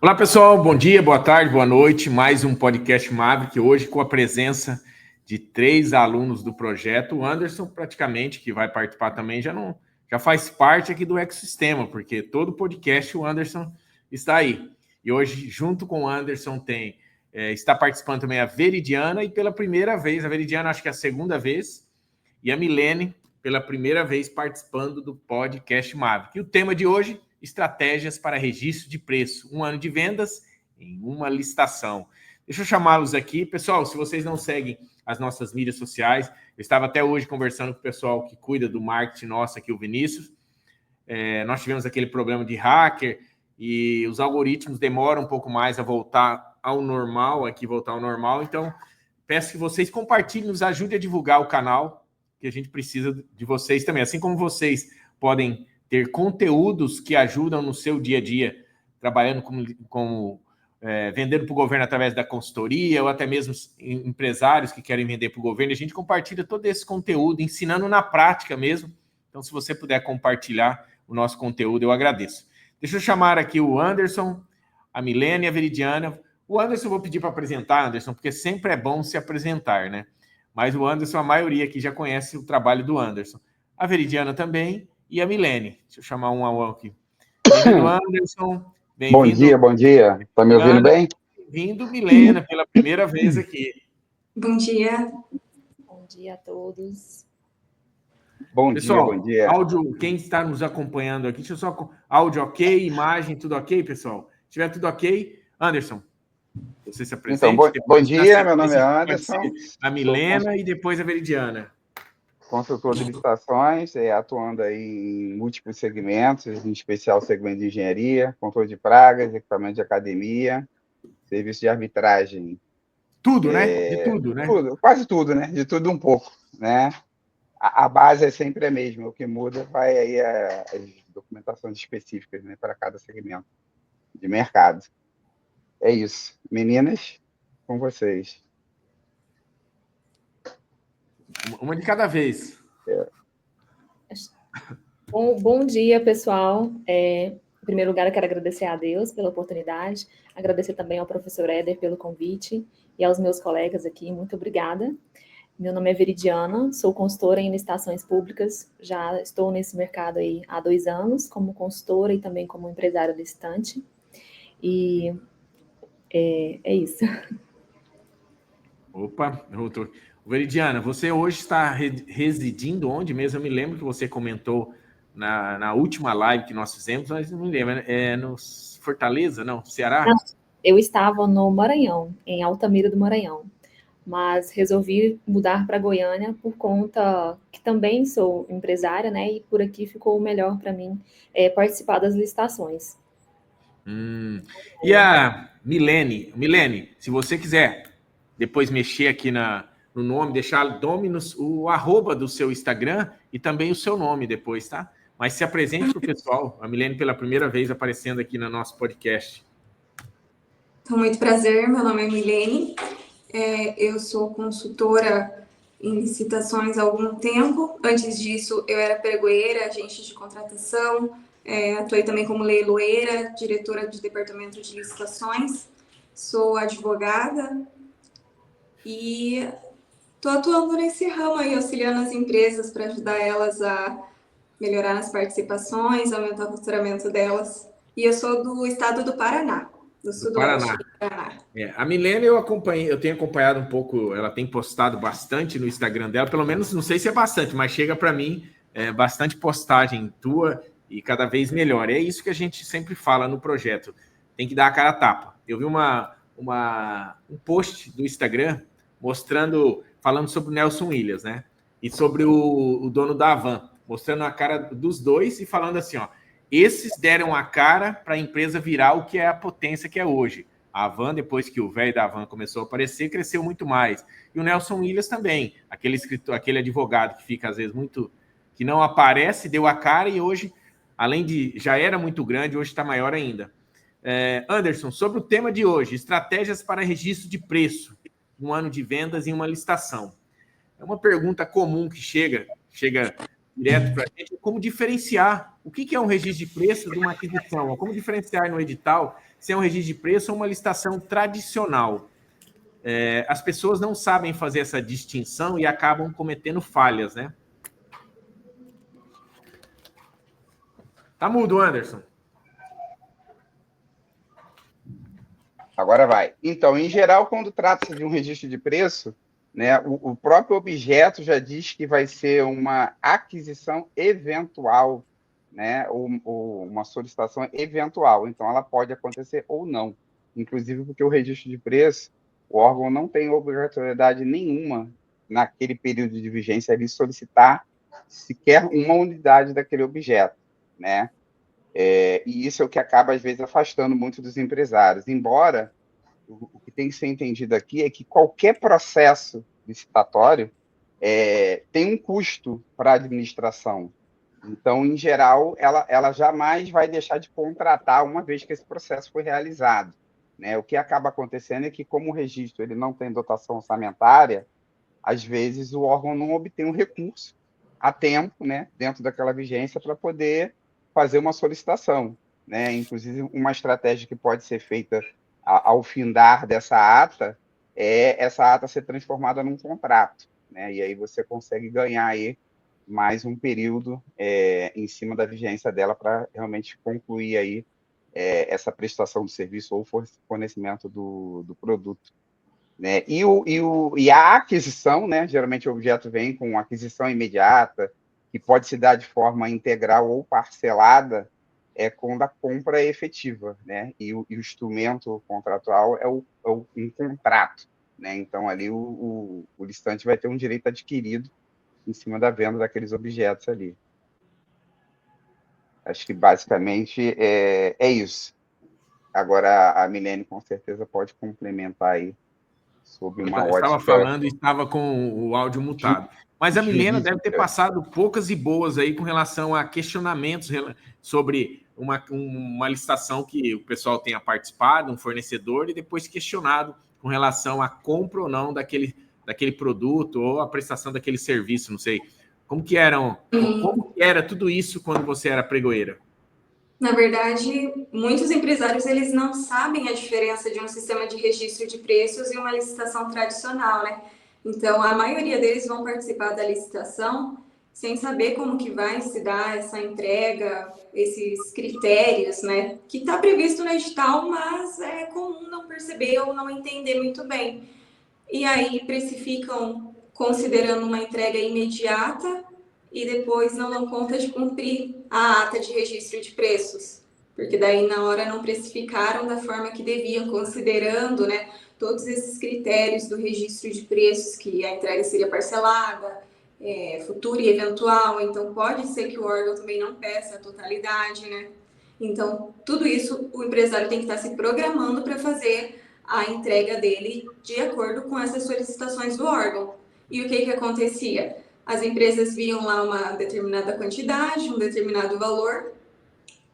Olá, pessoal. Bom dia, boa tarde, boa noite. Mais um podcast Maverick, hoje com a presença de 3 alunos do projeto. O Anderson, praticamente, que vai participar também, já faz parte aqui do ecossistema, porque todo podcast o Anderson está aí. E hoje, junto com o Anderson, está participando também a Veridiana, e pela primeira vez, a Veridiana acho que é a segunda vez, e a Milene, pela primeira vez, participando do podcast Maverick. E o tema de hoje: estratégias para registro de preço, 1 ano de vendas em uma licitação. Deixa eu chamá-los aqui. Pessoal, se vocês não seguem as nossas mídias sociais, eu estava até hoje conversando com o pessoal que cuida do marketing nosso aqui, o Vinícius. Nós tivemos aquele problema de hacker e os algoritmos demoram um pouco mais a voltar ao normal, Então, peço que vocês compartilhem, nos ajudem a divulgar o canal, que a gente precisa de vocês também. Assim como vocês podem ter conteúdos que ajudam no seu dia a dia, trabalhando vendendo para o governo através da consultoria, ou até mesmo empresários que querem vender para o governo, a gente compartilha todo esse conteúdo, ensinando na prática mesmo. Então, se você puder compartilhar o nosso conteúdo, eu agradeço. Deixa eu chamar aqui o Anderson, a Milene e a Veridiana. O Anderson eu vou pedir para apresentar, Anderson, porque sempre é bom se apresentar, né? Mas o Anderson, a maioria aqui já conhece o trabalho do Anderson. A Veridiana também, e a Milene. Deixa eu chamar um a um aqui. Bem-vindo, Anderson. Bem-vindo. Bom dia. Está me ouvindo bem? Bem-vindo, Milena, pela primeira vez aqui. Bom dia. Bom dia a todos. Pessoal, Bom dia. Áudio, quem está nos acompanhando aqui, deixa eu só... Áudio ok, imagem, tudo ok, pessoal? Se tiver tudo ok, Anderson, você se apresenta. Então, bom dia, meu nome é Anderson. A Milena e depois a Veridiana. Consultor de licitações, atuando aí em múltiplos segmentos, em especial segmento de engenharia, controle de pragas, equipamento de academia, serviço de arbitragem. Tudo, né? De tudo, né? Tudo, quase tudo, né? De tudo um pouco, né? A base é sempre a mesma, o que muda vai aí as documentações específicas, né, para cada segmento de mercado. É isso. Meninas, com vocês. Uma de cada vez. Bom dia, pessoal. Em primeiro lugar, eu quero agradecer a Deus pela oportunidade, agradecer também ao professor Éder pelo convite e aos meus colegas aqui. Muito obrigada. Meu nome é Veridiana, sou consultora em licitações públicas, já estou nesse mercado aí há 2 anos, como consultora e também como empresária licitante. E é isso. Opa, doutor. Veridiana, você hoje está residindo onde mesmo? Eu me lembro que você comentou na última live que nós fizemos, mas não me lembro. É no Fortaleza, não? Ceará? Não, eu estava no Maranhão, em Altamira do Maranhão, mas resolvi mudar para Goiânia por conta que também sou empresária, né? E por aqui ficou melhor para mim participar das licitações. E a Milene? Milene, se você quiser depois mexer aqui no nome, deixar o arroba do seu Instagram e também o seu nome depois, tá? Mas se apresente para o pessoal. A Milene pela primeira vez aparecendo aqui no nosso podcast. Então, muito prazer, meu nome é Milene. Eu sou consultora em licitações há algum tempo. Antes disso, eu era pregoeira, agente de contratação, atuei também como leiloeira, diretora de departamento de licitações. Sou advogada e estou atuando nesse ramo aí, auxiliando as empresas para ajudar elas a melhorar nas participações, aumentar o faturamento delas. E eu sou do estado do Paraná. Do sudoeste do Paraná. A Milene eu acompanhei, eu tenho acompanhado um pouco, ela tem postado bastante no Instagram dela, pelo menos, não sei se é bastante, mas chega para mim bastante postagem tua e cada vez melhor. É isso que a gente sempre fala no projeto, tem que dar a cara a tapa. Eu vi um post do Instagram falando sobre o Nelson Williams, né? E sobre o dono da Avan, mostrando a cara dos dois e falando assim, ó, esses deram a cara para a empresa virar o que é a potência que é hoje. A Avan, depois que o velho da Avan começou a aparecer, cresceu muito mais. E o Nelson Williams também, aquele escritor, aquele advogado que fica às vezes que não aparece, deu a cara e hoje, além de já era muito grande, hoje está maior ainda. Anderson, sobre o tema de hoje, estratégias para registro de preço, 1 ano de vendas em uma licitação. É uma pergunta comum que chega direto para a gente, como diferenciar o que é um registro de preço de uma aquisição, como diferenciar no edital se é um registro de preço ou uma licitação tradicional. As pessoas não sabem fazer essa distinção e acabam cometendo falhas, né? Tá mudo, Anderson. Agora vai. Então, em geral, quando trata-se de um registro de preço, né, o próprio objeto já diz que vai ser uma aquisição eventual, né, ou uma solicitação eventual. Então, ela pode acontecer ou não. Inclusive porque o registro de preço, o órgão não tem obrigatoriedade nenhuma naquele período de vigência de solicitar sequer uma unidade daquele objeto, né? E isso é o que acaba, às vezes, afastando muito dos empresários. Embora, o que tem que ser entendido aqui é que qualquer processo licitatório tem um custo para a administração. Então, em geral, ela jamais vai deixar de contratar uma vez que esse processo foi realizado, né? O que acaba acontecendo é que, como o registro ele não tem dotação orçamentária, às vezes o órgão não obtém um recurso a tempo, né, dentro daquela vigência, para poder fazer uma solicitação, né? Inclusive, uma estratégia que pode ser feita ao findar dessa ata é essa ata ser transformada num contrato, né? E aí você consegue ganhar aí mais um período em cima da vigência dela para realmente concluir aí essa prestação do serviço ou fornecimento do produto, né? E a aquisição, né? Geralmente o objeto vem com aquisição imediata, que pode se dar de forma integral ou parcelada, quando a compra é efetiva, né? E o instrumento contratual um contrato, né? Então, ali o licitante vai ter um direito adquirido em cima da venda daqueles objetos ali. Acho que, basicamente, é isso. Agora, a Milene, com certeza, pode complementar aí sobre uma ótica... Estava falando e estava com o áudio mutado. Mas a Milena deve ter passado poucas e boas aí com relação a questionamentos sobre uma licitação que o pessoal tenha participado, um fornecedor, e depois questionado com relação à compra ou não daquele produto ou a prestação daquele serviço, não sei. Como que era tudo isso quando você era pregoeira? Na verdade, muitos empresários eles não sabem a diferença de um sistema de registro de preços e uma licitação tradicional, né? Então, a maioria deles vão participar da licitação sem saber como que vai se dar essa entrega, esses critérios, né? Que está previsto no edital, mas é comum não perceber ou não entender muito bem. E aí precificam considerando uma entrega imediata e depois não dão conta de cumprir a ata de registro de preços, porque daí na hora não precificaram da forma que deviam, considerando, né, todos esses critérios do registro de preços, que a entrega seria parcelada, futura e eventual, então pode ser que o órgão também não peça a totalidade, né? Então, tudo isso o empresário tem que estar se programando para fazer a entrega dele de acordo com essas solicitações do órgão. E o que acontecia? As empresas viam lá uma determinada quantidade, um determinado valor,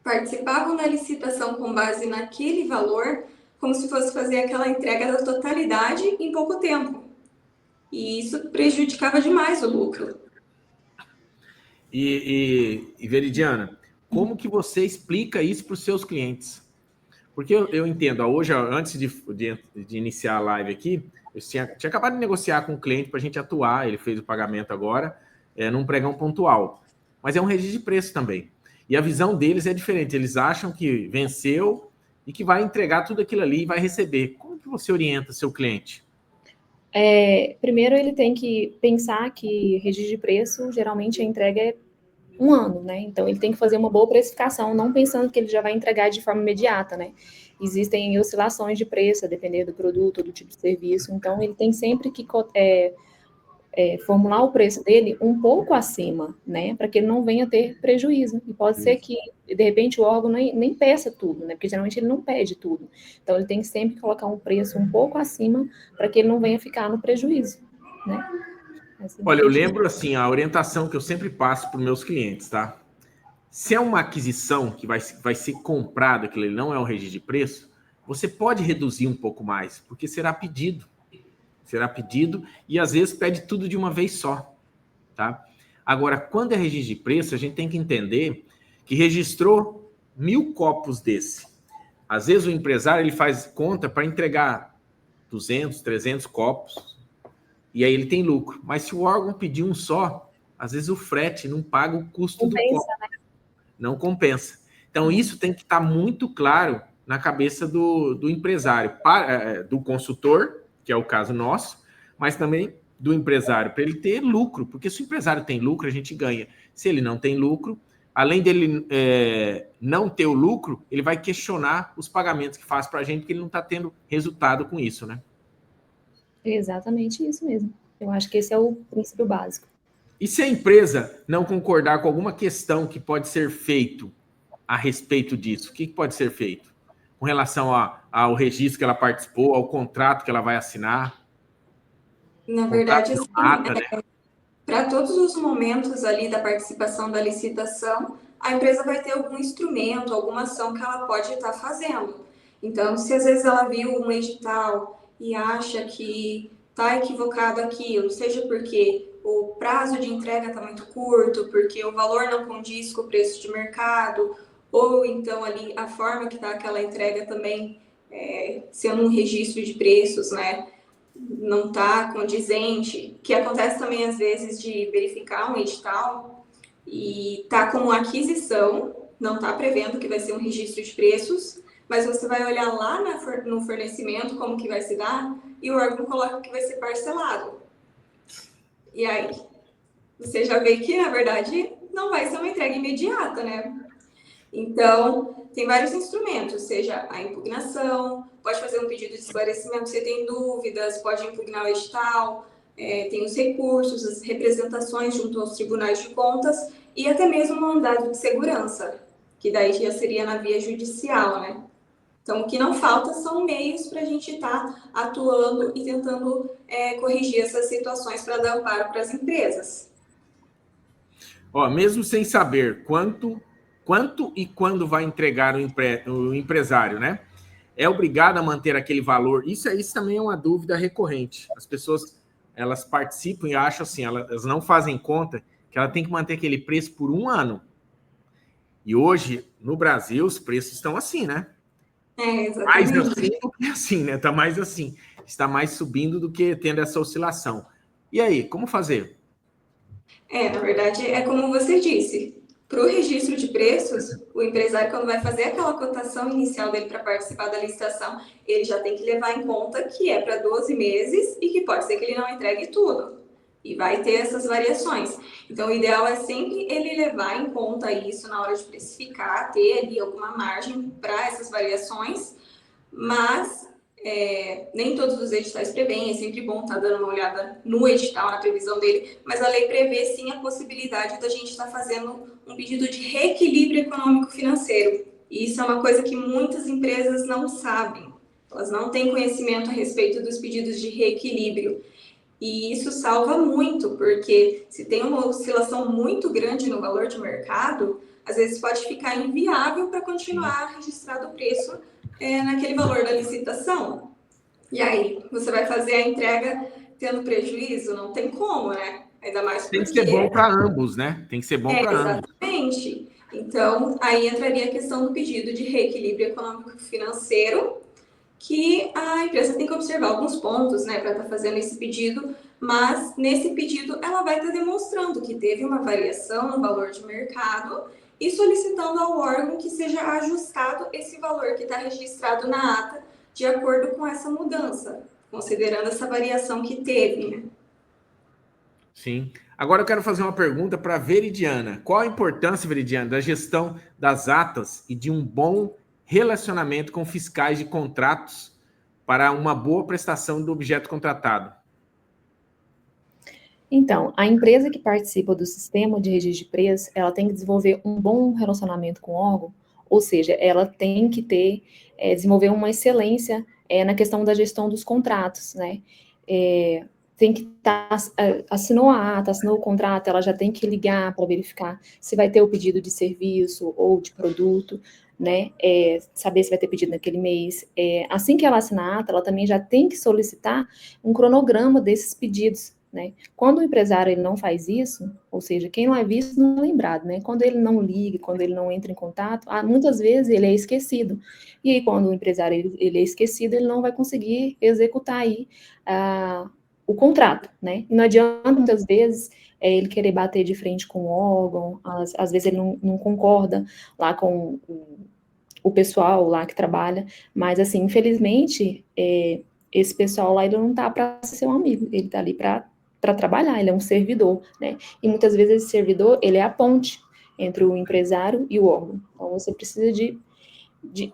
participavam da licitação com base naquele valor, como se fosse fazer aquela entrega da totalidade em pouco tempo. E isso prejudicava demais o lucro. E Veridiana, como que você explica isso para os seus clientes? Porque eu entendo, hoje, antes de iniciar a live aqui, eu tinha acabado de negociar com o cliente para a gente atuar, ele fez o pagamento agora, num pregão pontual. Mas é um registro de preço também. E a visão deles é diferente, eles acham que venceu e que vai entregar tudo aquilo ali e vai receber. Como que você orienta seu cliente? Primeiro, ele tem que pensar que registro de preço, geralmente a entrega é 1 ano, né? Então, ele tem que fazer uma boa precificação, não pensando que ele já vai entregar de forma imediata, né? Existem oscilações de preço, a depender do produto ou do tipo de serviço. Então, ele tem sempre que formular o preço dele um pouco acima, né? Para que ele não venha ter prejuízo. E pode ser que, de repente, o órgão nem peça tudo, né? Porque geralmente ele não pede tudo. Então, ele tem que sempre colocar um preço um pouco acima para que ele não venha ficar no prejuízo, né? Olha, eu lembro assim, a orientação que eu sempre passo para os meus clientes, tá? Se é uma aquisição que vai ser comprada, que ele não é um registro de preço, você pode reduzir um pouco mais, porque será pedido. Será pedido e às vezes pede tudo de uma vez só, tá? Agora, quando é registro de preço, a gente tem que entender que registrou 1.000 copos desse. Às vezes o empresário ele faz conta para entregar 200, 300 copos e aí ele tem lucro. Mas se o órgão pedir um só, às vezes o frete não paga o custo do copo. Não compensa. Então, isso tem que estar muito claro na cabeça do empresário, do consultor, que é o caso nosso, mas também do empresário, para ele ter lucro, porque se o empresário tem lucro, a gente ganha. Se ele não tem lucro, além dele não ter o lucro, ele vai questionar os pagamentos que faz para a gente, porque ele não está tendo resultado com isso, né? Exatamente isso mesmo. Eu acho que esse é o princípio básico. E se a empresa não concordar com alguma questão que pode ser feito a respeito disso, o que pode ser feito? Com relação ao registro que ela participou, ao contrato que ela vai assinar? Na verdade, assim, né? Para todos os momentos ali da participação da licitação, a empresa vai ter algum instrumento, alguma ação que ela pode estar fazendo. Então, se às vezes ela viu um edital e acha que está equivocado aquilo, seja porque o prazo de entrega está muito curto, porque o valor não condiz com o preço de mercado, ou então ali a forma que está aquela entrega também sendo um registro de preços, né? Não está condizente, que acontece também às vezes de verificar um edital e tá como aquisição, não está prevendo que vai ser um registro de preços, mas você vai olhar lá no fornecimento como que vai se dar e o órgão coloca que vai ser parcelado. E aí, você já vê que, na verdade, não vai ser uma entrega imediata, né? Então, tem vários instrumentos, seja a impugnação, pode fazer um pedido de esclarecimento se tem dúvidas, pode impugnar o edital, tem os recursos, as representações junto aos tribunais de contas e até mesmo um mandado de segurança, que daí já seria na via judicial, né? Então, o que não falta são meios para a gente estar atuando e tentando corrigir essas situações para dar amparo para as empresas. Mesmo sem saber quanto e quando vai entregar o empresário, né? É obrigado a manter aquele valor. Isso também é uma dúvida recorrente. As pessoas, elas participam e acham assim, elas não fazem conta que ela tem que manter aquele preço por 1 ano. E hoje, no Brasil, os preços estão assim, né? Exatamente. Mais assim do que assim, né? Está mais assim. Está mais subindo do que tendo essa oscilação. E aí, como fazer? Na verdade, é como você disse. Para o registro de preços, o empresário, quando vai fazer aquela cotação inicial dele para participar da licitação, ele já tem que levar em conta que é para 12 meses e que pode ser que ele não entregue tudo. E vai ter essas variações. Então, o ideal é sempre ele levar em conta isso na hora de precificar, ter ali alguma margem para essas variações, mas nem todos os editais prevêem, é sempre bom estar dando uma olhada no edital, na previsão dele, mas a lei prevê sim a possibilidade da gente estar fazendo um pedido de reequilíbrio econômico-financeiro. E isso é uma coisa que muitas empresas não sabem. Elas não têm conhecimento a respeito dos pedidos de reequilíbrio. E isso salva muito, porque se tem uma oscilação muito grande no valor de mercado, às vezes pode ficar inviável para continuar registrado o preço naquele valor da licitação. E aí, você vai fazer a entrega tendo prejuízo? Não tem como, né? Ainda mais porque... Tem que ser bom para ambos, né? Tem que ser bom para ambos. Exatamente. Então, aí entraria a questão do pedido de reequilíbrio econômico-financeiro, que a empresa tem que observar alguns pontos, né, para estar fazendo esse pedido, mas nesse pedido ela vai estar demonstrando que teve uma variação no valor de mercado e solicitando ao órgão que seja ajustado esse valor que está registrado na ata de acordo com essa mudança, considerando essa variação que teve, né? Sim. Agora eu quero fazer uma pergunta para a Veridiana. Qual a importância, Veridiana, da gestão das atas e de um bom relacionamento com fiscais de contratos para uma boa prestação do objeto contratado? Então, a empresa que participa do sistema de registro de preços, ela tem que desenvolver um bom relacionamento com o órgão, ou seja, ela tem que desenvolver uma excelência na questão da gestão dos contratos, né? Tem que assinou a ata, assinou o contrato, ela já tem que ligar para verificar se vai ter o pedido de serviço ou de produto, né? Saber se vai ter pedido naquele mês. Assim que ela assinar a ata, ela também já tem que solicitar um cronograma desses pedidos, né? Quando o empresário ele não faz isso, ou seja, quem não é visto não é lembrado, né? Quando ele não liga, quando ele não entra em contato, muitas vezes ele é esquecido. E aí, quando o empresário ele é esquecido, ele não vai conseguir executar aí o contrato, né? E não adianta, muitas vezes, ele querer bater de frente com o órgão, às vezes ele não concorda lá com o pessoal lá que trabalha, mas, assim, infelizmente, esse pessoal lá, ele não tá para ser um amigo, ele tá ali para trabalhar, ele é um servidor, né? E muitas vezes esse servidor, ele é a ponte entre o empresário e o órgão. Então, você precisa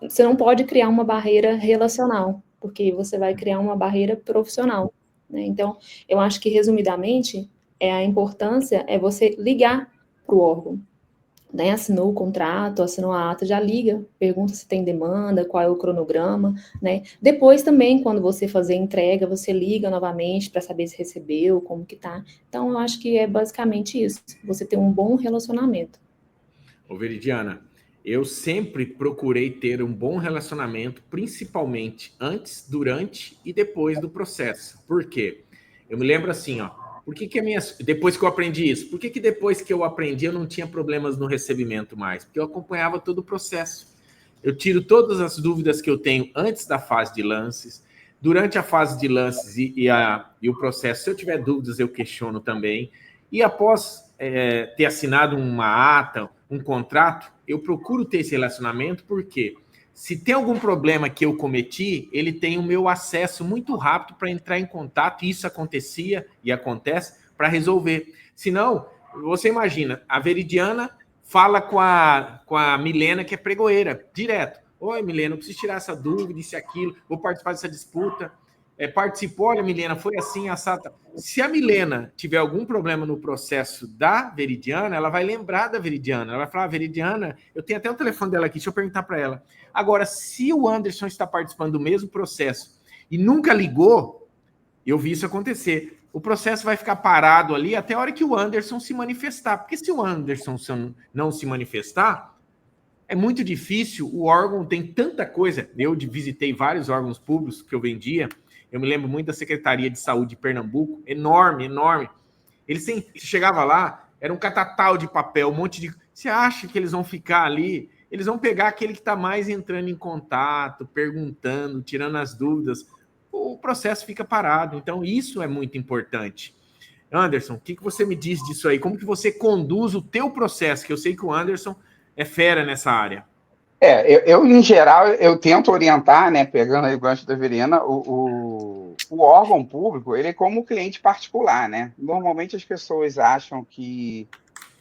você não pode criar uma barreira relacional, porque você vai criar uma barreira profissional, né? Então, eu acho que, resumidamente, a importância é você ligar para o órgão, né? Assinou o contrato, assinou a ata, já liga, pergunta se tem demanda, qual é o cronograma, né? Depois também, quando você fazer a entrega, você liga novamente para saber se recebeu, como que tá. Então, eu acho que é basicamente isso, você ter um bom relacionamento. Ô, Veridiana, eu sempre procurei ter um bom relacionamento, principalmente antes, durante e depois do processo. Por quê? Eu me lembro assim, ó, depois que eu aprendi isso, por que depois que eu aprendi eu não tinha problemas no recebimento mais? Porque eu acompanhava todo o processo. Eu tiro todas as dúvidas que eu tenho antes da fase de lances, durante a fase de lances e o processo. Se eu tiver dúvidas, eu questiono também. E após ter assinado uma ata, um contrato, eu procuro ter esse relacionamento, porque se tem algum problema que eu cometi, ele tem o meu acesso muito rápido para entrar em contato, e isso acontecia e acontece, para resolver. Senão, você imagina, a Veridiana fala com a Milena, que é pregoeira, direto. Oi, Milena, eu preciso tirar essa dúvida, isso e aquilo, vou participar dessa disputa. Participou, olha, Milena, foi assim, assada. Se a Milena tiver algum problema no processo da Veridiana, ela vai lembrar da Veridiana. Ela vai falar, Veridiana, eu tenho até o telefone dela aqui, deixa eu perguntar para ela. Agora, se o Anderson está participando do mesmo processo e nunca ligou, eu vi isso acontecer. O processo vai ficar parado ali até a hora que o Anderson se manifestar. Porque se o Anderson não se manifestar, é muito difícil, o órgão tem tanta coisa. Eu visitei vários órgãos públicos que eu vendia. Eu me lembro muito da Secretaria de Saúde de Pernambuco, enorme, enorme. Chegava lá, era um catatal de papel, um monte de... Você acha que eles vão ficar ali? Eles vão pegar aquele que está mais entrando em contato, perguntando, tirando as dúvidas. O processo fica parado. Então, isso é muito importante. Anderson, o que você me diz disso aí? Como que você conduz o teu processo? Que eu sei que o Anderson é fera nessa área. Em geral, eu tento orientar, né, pegando aí o gancho da Verena, o órgão público, ele é como cliente particular, né? Normalmente as pessoas acham que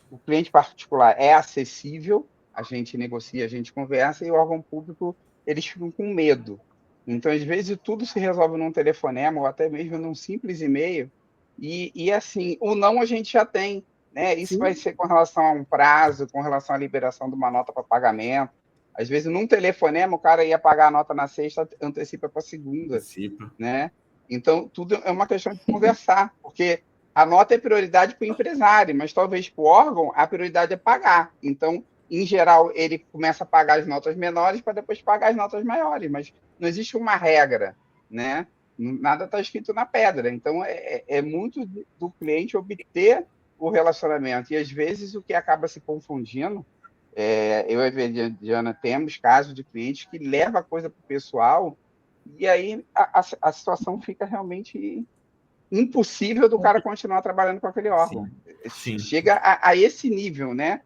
o cliente particular é acessível, a gente negocia, a gente conversa, e o órgão público, eles ficam com medo. Então, às vezes, tudo se resolve num telefonema ou até mesmo num simples e-mail, e assim, o não a gente já tem, né? Isso Sim. Vai ser com relação a um prazo, com relação à liberação de uma nota para pagamento. Às vezes, num telefonema, o cara ia pagar a nota na sexta, antecipa para segunda. Antecipa. Né? Então, tudo é uma questão de conversar, porque a nota é prioridade para o empresário, mas talvez para o órgão a prioridade é pagar. Então, em geral, ele começa a pagar as notas menores para depois pagar as notas maiores, mas não existe uma regra, né? Nada está escrito na pedra. Então, é muito do cliente obter o relacionamento. E, às vezes, o que acaba se confundindo, eu e a Veridiana temos casos de clientes que levam a coisa para o pessoal, e aí a situação fica realmente impossível do cara continuar trabalhando com aquele órgão. Sim. Chega a esse nível, né?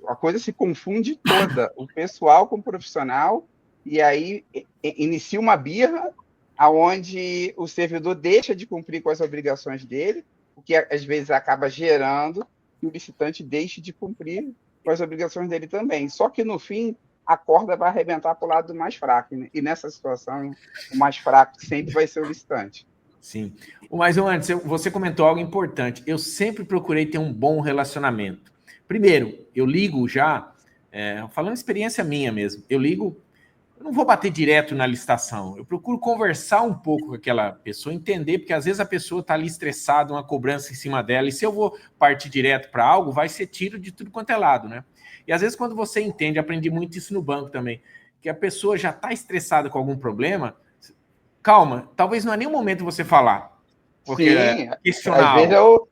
A coisa se confunde toda, o pessoal com o profissional, e aí inicia uma birra aonde o servidor deixa de cumprir com as obrigações dele, o que às vezes acaba gerando que o licitante deixe de cumprir com as obrigações dele também. Só que, no fim, a corda vai arrebentar para o lado do mais fraco, né? E nessa situação, o mais fraco sempre vai ser o licitante. Sim. Mas, antes, você comentou algo importante. Eu sempre procurei ter um bom relacionamento. Primeiro, eu ligo já, falando experiência minha mesmo, eu não vou bater direto na licitação, eu procuro conversar um pouco com aquela pessoa, entender, porque às vezes a pessoa está ali estressada, uma cobrança em cima dela, e se eu vou partir direto para algo, vai ser tiro de tudo quanto é lado, né? E às vezes quando você entende, aprendi muito isso no banco também, que a pessoa já está estressada com algum problema, calma, talvez não é nem o momento de você falar. Porque Sim, questionar às vezes algo.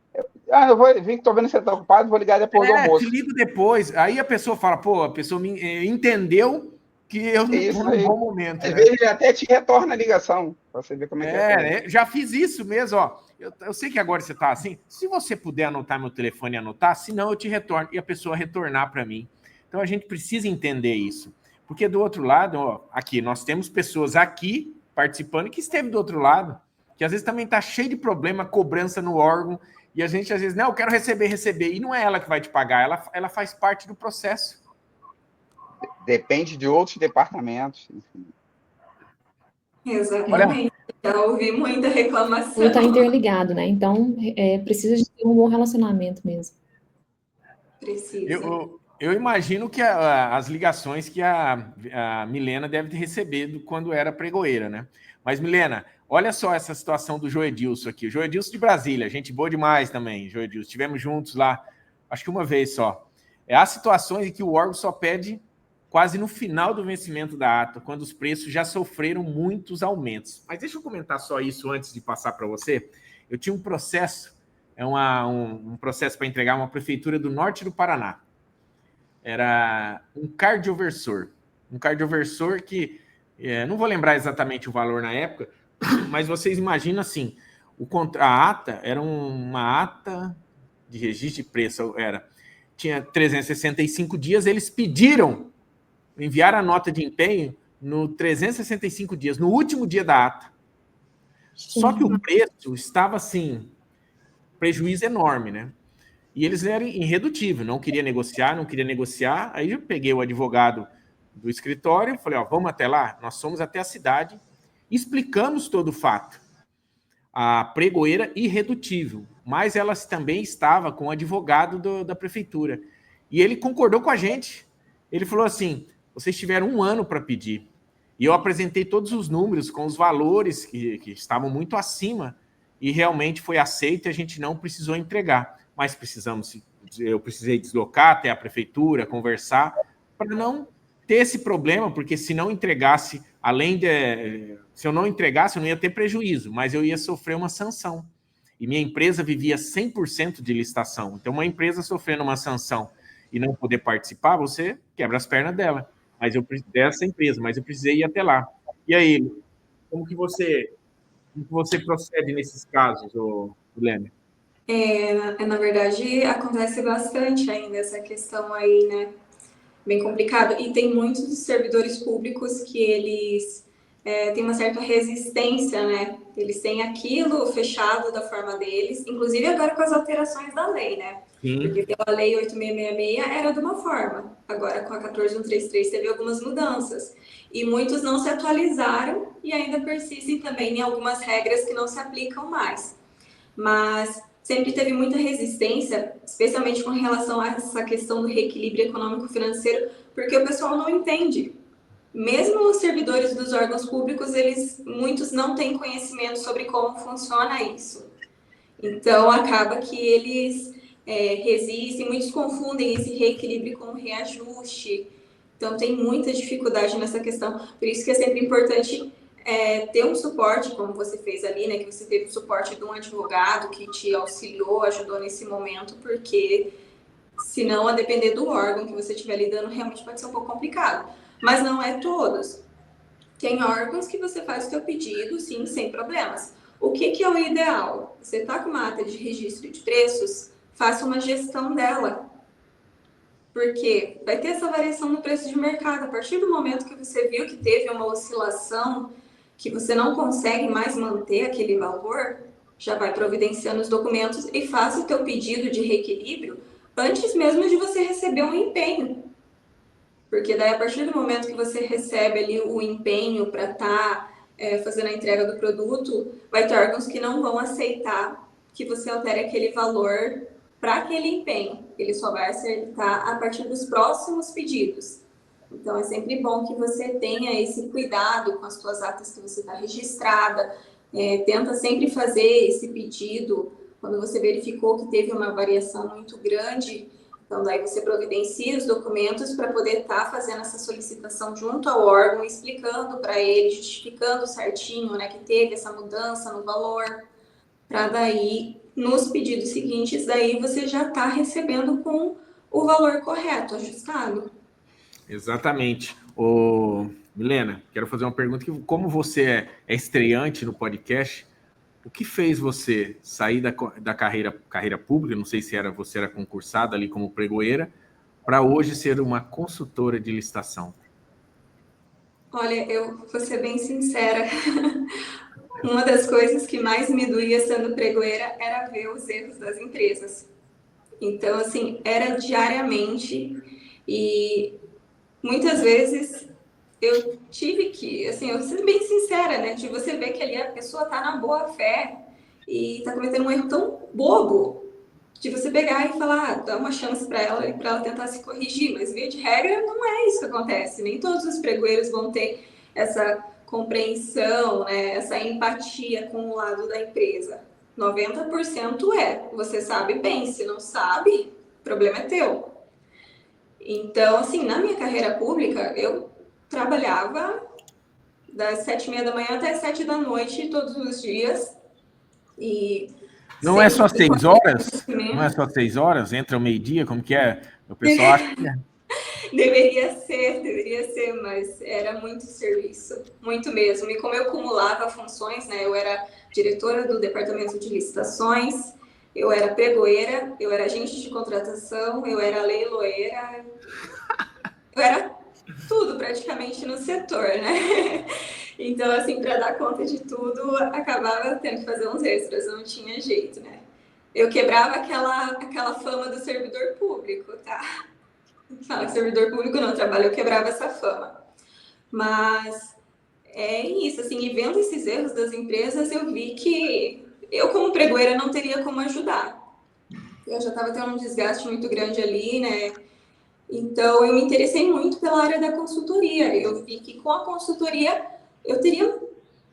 eu vou vir que tô vendo que você tá ocupado, vou ligar depois do almoço. Te ligo depois. Aí a pessoa fala, pô, a pessoa entendeu que eu não Isso estou num aí. bom momento, Às né? vezes ele até te retorna a ligação, para você ver como é que é a coisa. Né? Já fiz isso mesmo, ó. Eu sei que agora você está assim. Se você puder anotar meu telefone e anotar, senão eu te retorno. E a pessoa retornar para mim. Então a gente precisa entender isso. Porque do outro lado, ó, aqui, nós temos pessoas aqui participando que esteve do outro lado, que às vezes também está cheio de problema, cobrança no órgão, e a gente às vezes, não, eu quero receber, e não é ela que vai te pagar, ela faz parte do processo. Depende de outros departamentos, enfim. Exatamente. Já ouvi muita reclamação. Tudo está interligado, né? Então, precisa de ter um bom relacionamento mesmo. Precisa. Eu imagino que as ligações que a Milena deve ter recebido quando era pregoeira, né? Mas, Milena, olha só essa situação do Joedilson aqui. O Joedilson de Brasília, gente boa demais também, Joedilson. Estivemos juntos lá, acho que uma vez só. Há situações em que o órgão só pede quase no final do vencimento da ata, quando os preços já sofreram muitos aumentos. Mas deixa eu comentar só isso antes de passar para você. Eu tinha um processo, um processo para entregar uma prefeitura do norte do Paraná. Era um cardioversor que, não vou lembrar exatamente o valor na época, mas vocês imaginam assim, a ata era uma ata de registro de preço, tinha 365 dias, eles enviaram a nota de empenho no 365 dias, no último dia da ata. Só que o preço estava assim, prejuízo enorme, né? E eles eram irredutíveis, não queria negociar. Aí eu peguei o advogado do escritório e falei, ó, vamos até lá? Nós fomos até a cidade, explicamos todo o fato. A pregoeira irredutível, mas ela também estava com o advogado da prefeitura. E ele concordou com a gente. Ele falou assim, vocês tiveram 1 ano para pedir. E eu apresentei todos os números com os valores que estavam muito acima e realmente foi aceito e a gente não precisou entregar. Mas eu precisei deslocar até a prefeitura, conversar, para não ter esse problema, porque se não entregasse, se eu não entregasse, eu não ia ter prejuízo, mas eu ia sofrer uma sanção. E minha empresa vivia 100% de licitação. Então, uma empresa sofrendo uma sanção e não poder participar, você quebra as pernas dela. Mas dessa empresa, mas eu precisei ir até lá. E aí, como que você procede nesses casos, Guilherme? Na verdade, acontece bastante ainda essa questão aí, né? Bem complicado. E tem muitos servidores públicos que eles têm uma certa resistência, né? Eles têm aquilo fechado da forma deles, inclusive agora com as alterações da lei, né? Sim. Porque a lei 8666 era de uma forma, agora com a 14133 teve algumas mudanças. E muitos não se atualizaram e ainda persistem também em algumas regras que não se aplicam mais. Mas sempre teve muita resistência, especialmente com relação a essa questão do reequilíbrio econômico-financeiro, porque o pessoal não entende. Mesmo os servidores dos órgãos públicos, muitos não têm conhecimento sobre como funciona isso. Então, acaba que eles resistem, muitos confundem esse reequilíbrio com reajuste. Então, tem muita dificuldade nessa questão. Por isso que é sempre importante ter um suporte, como você fez ali, né? Que você teve o suporte de um advogado que te auxiliou, ajudou nesse momento, porque senão, a depender do órgão que você estiver lidando, realmente pode ser um pouco complicado. Mas não é todos. Tem órgãos que você faz o seu pedido, sim, sem problemas. O que é o ideal? Você está com uma ata de registro de preços, faça uma gestão dela. Porque vai ter essa variação no preço de mercado. A partir do momento que você viu que teve uma oscilação, que você não consegue mais manter aquele valor, já vai providenciando os documentos e faça o teu pedido de reequilíbrio antes mesmo de você receber um empenho. Porque daí, a partir do momento que você recebe ali o empenho para estar fazendo a entrega do produto, vai ter órgãos que não vão aceitar que você altere aquele valor para aquele empenho. Ele só vai aceitar a partir dos próximos pedidos. Então, é sempre bom que você tenha esse cuidado com as suas atas que você está registrada. Tenta sempre fazer esse pedido quando você verificou que teve uma variação muito grande. Então, daí você providencia os documentos para poder estar fazendo essa solicitação junto ao órgão, explicando para ele, justificando certinho, né, que teve essa mudança no valor, para daí, nos pedidos seguintes, daí você já está recebendo com o valor correto, ajustado. Exatamente. Milena, quero fazer uma pergunta. Como você é estreante no podcast, o que fez você sair da carreira pública, não sei se você era concursada ali como pregoeira, para hoje ser uma consultora de licitação? Olha, eu vou ser bem sincera. Uma das coisas que mais me doía sendo pregoeira era ver os erros das empresas. Então, assim, era diariamente e muitas vezes eu tive que, assim, eu vou ser bem sincera, né? De você ver que ali a pessoa tá na boa fé e tá cometendo um erro tão bobo de você pegar e falar, dá uma chance para ela e para ela tentar se corrigir. Mas, via de regra, não é isso que acontece. Nem todos os pregoeiros vão ter essa compreensão, né? Essa empatia com o lado da empresa. 90% é. Você sabe bem. Se não sabe, o problema é teu. Então, assim, na minha carreira pública, eu trabalhava das 7h30 da manhã até as 7 da noite, todos os dias. E não é só 6 horas? Não é só 6 horas? Entra ao meio-dia? Como que é? O pessoal acha que é. Deveria ser, mas era muito serviço, muito mesmo. E como eu acumulava funções, né? Eu era diretora do departamento de licitações, eu era pregoeira, eu era agente de contratação, eu era leiloeira, eu era tudo praticamente no setor, né? Então, assim, para dar conta de tudo, acabava tendo que fazer uns extras, não tinha jeito, né? Eu quebrava aquela fama do servidor público, tá? Fala que servidor público não trabalha, eu quebrava essa fama. Mas é isso, assim, e vendo esses erros das empresas, eu vi que eu, como pregoeira, não teria como ajudar. Eu já estava tendo um desgaste muito grande ali, né? Então, eu me interessei muito pela área da consultoria. Eu vi que com a consultoria eu teria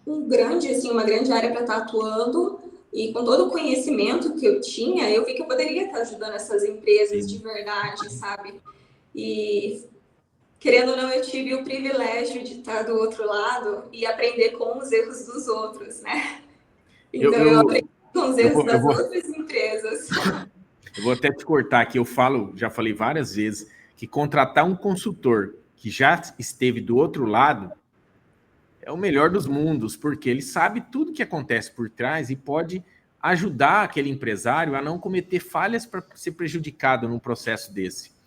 uma grande área para estar atuando, e com todo o conhecimento que eu tinha, eu vi que eu poderia estar ajudando essas empresas de verdade, sabe? E, querendo ou não, eu tive o privilégio de estar do outro lado e aprender com os erros dos outros, né? Então, eu aprendi com os erros das outras empresas. Eu vou até te cortar aqui, já falei várias vezes, que contratar um consultor que já esteve do outro lado é o melhor dos mundos, porque ele sabe tudo que acontece por trás e pode ajudar aquele empresário a não cometer falhas para ser prejudicado num processo desse.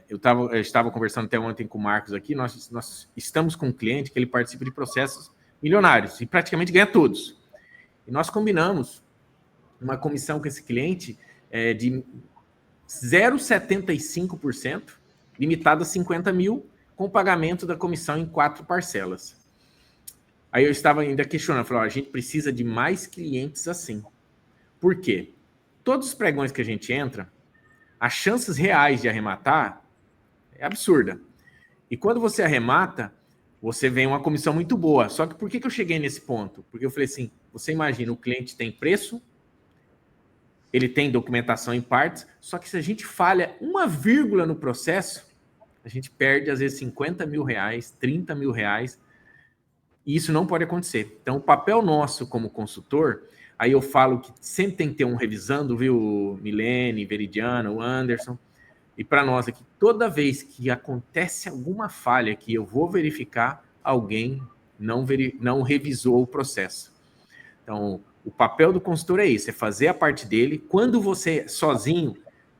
Eu estava conversando até ontem com o Marcos aqui, nós estamos com um cliente que ele participa de processos milionários e praticamente ganha todos. E nós combinamos uma comissão com esse cliente de 0,75%, limitada a 50 mil, com o pagamento da comissão em 4 parcelas. Aí eu estava ainda questionando, falei, a gente precisa de mais clientes assim. Por quê? Todos os pregões que a gente entra, as chances reais de arrematar é absurda. E quando você arremata, você vem uma comissão muito boa. Só que por que eu cheguei nesse ponto? Porque eu falei assim, você imagina, o cliente tem preço, ele tem documentação em partes, só que se a gente falha uma vírgula no processo, a gente perde, às vezes, 50 mil reais, 30 mil reais, e isso não pode acontecer. Então, o papel nosso como consultor, aí eu falo que sempre tem que ter um revisando, viu, Milene, Veridiana, o Anderson, e para nós aqui, toda vez que acontece alguma falha que eu vou verificar, alguém não revisou o processo. Então, o papel do consultor é isso, é fazer a parte dele. Quando você sozinho,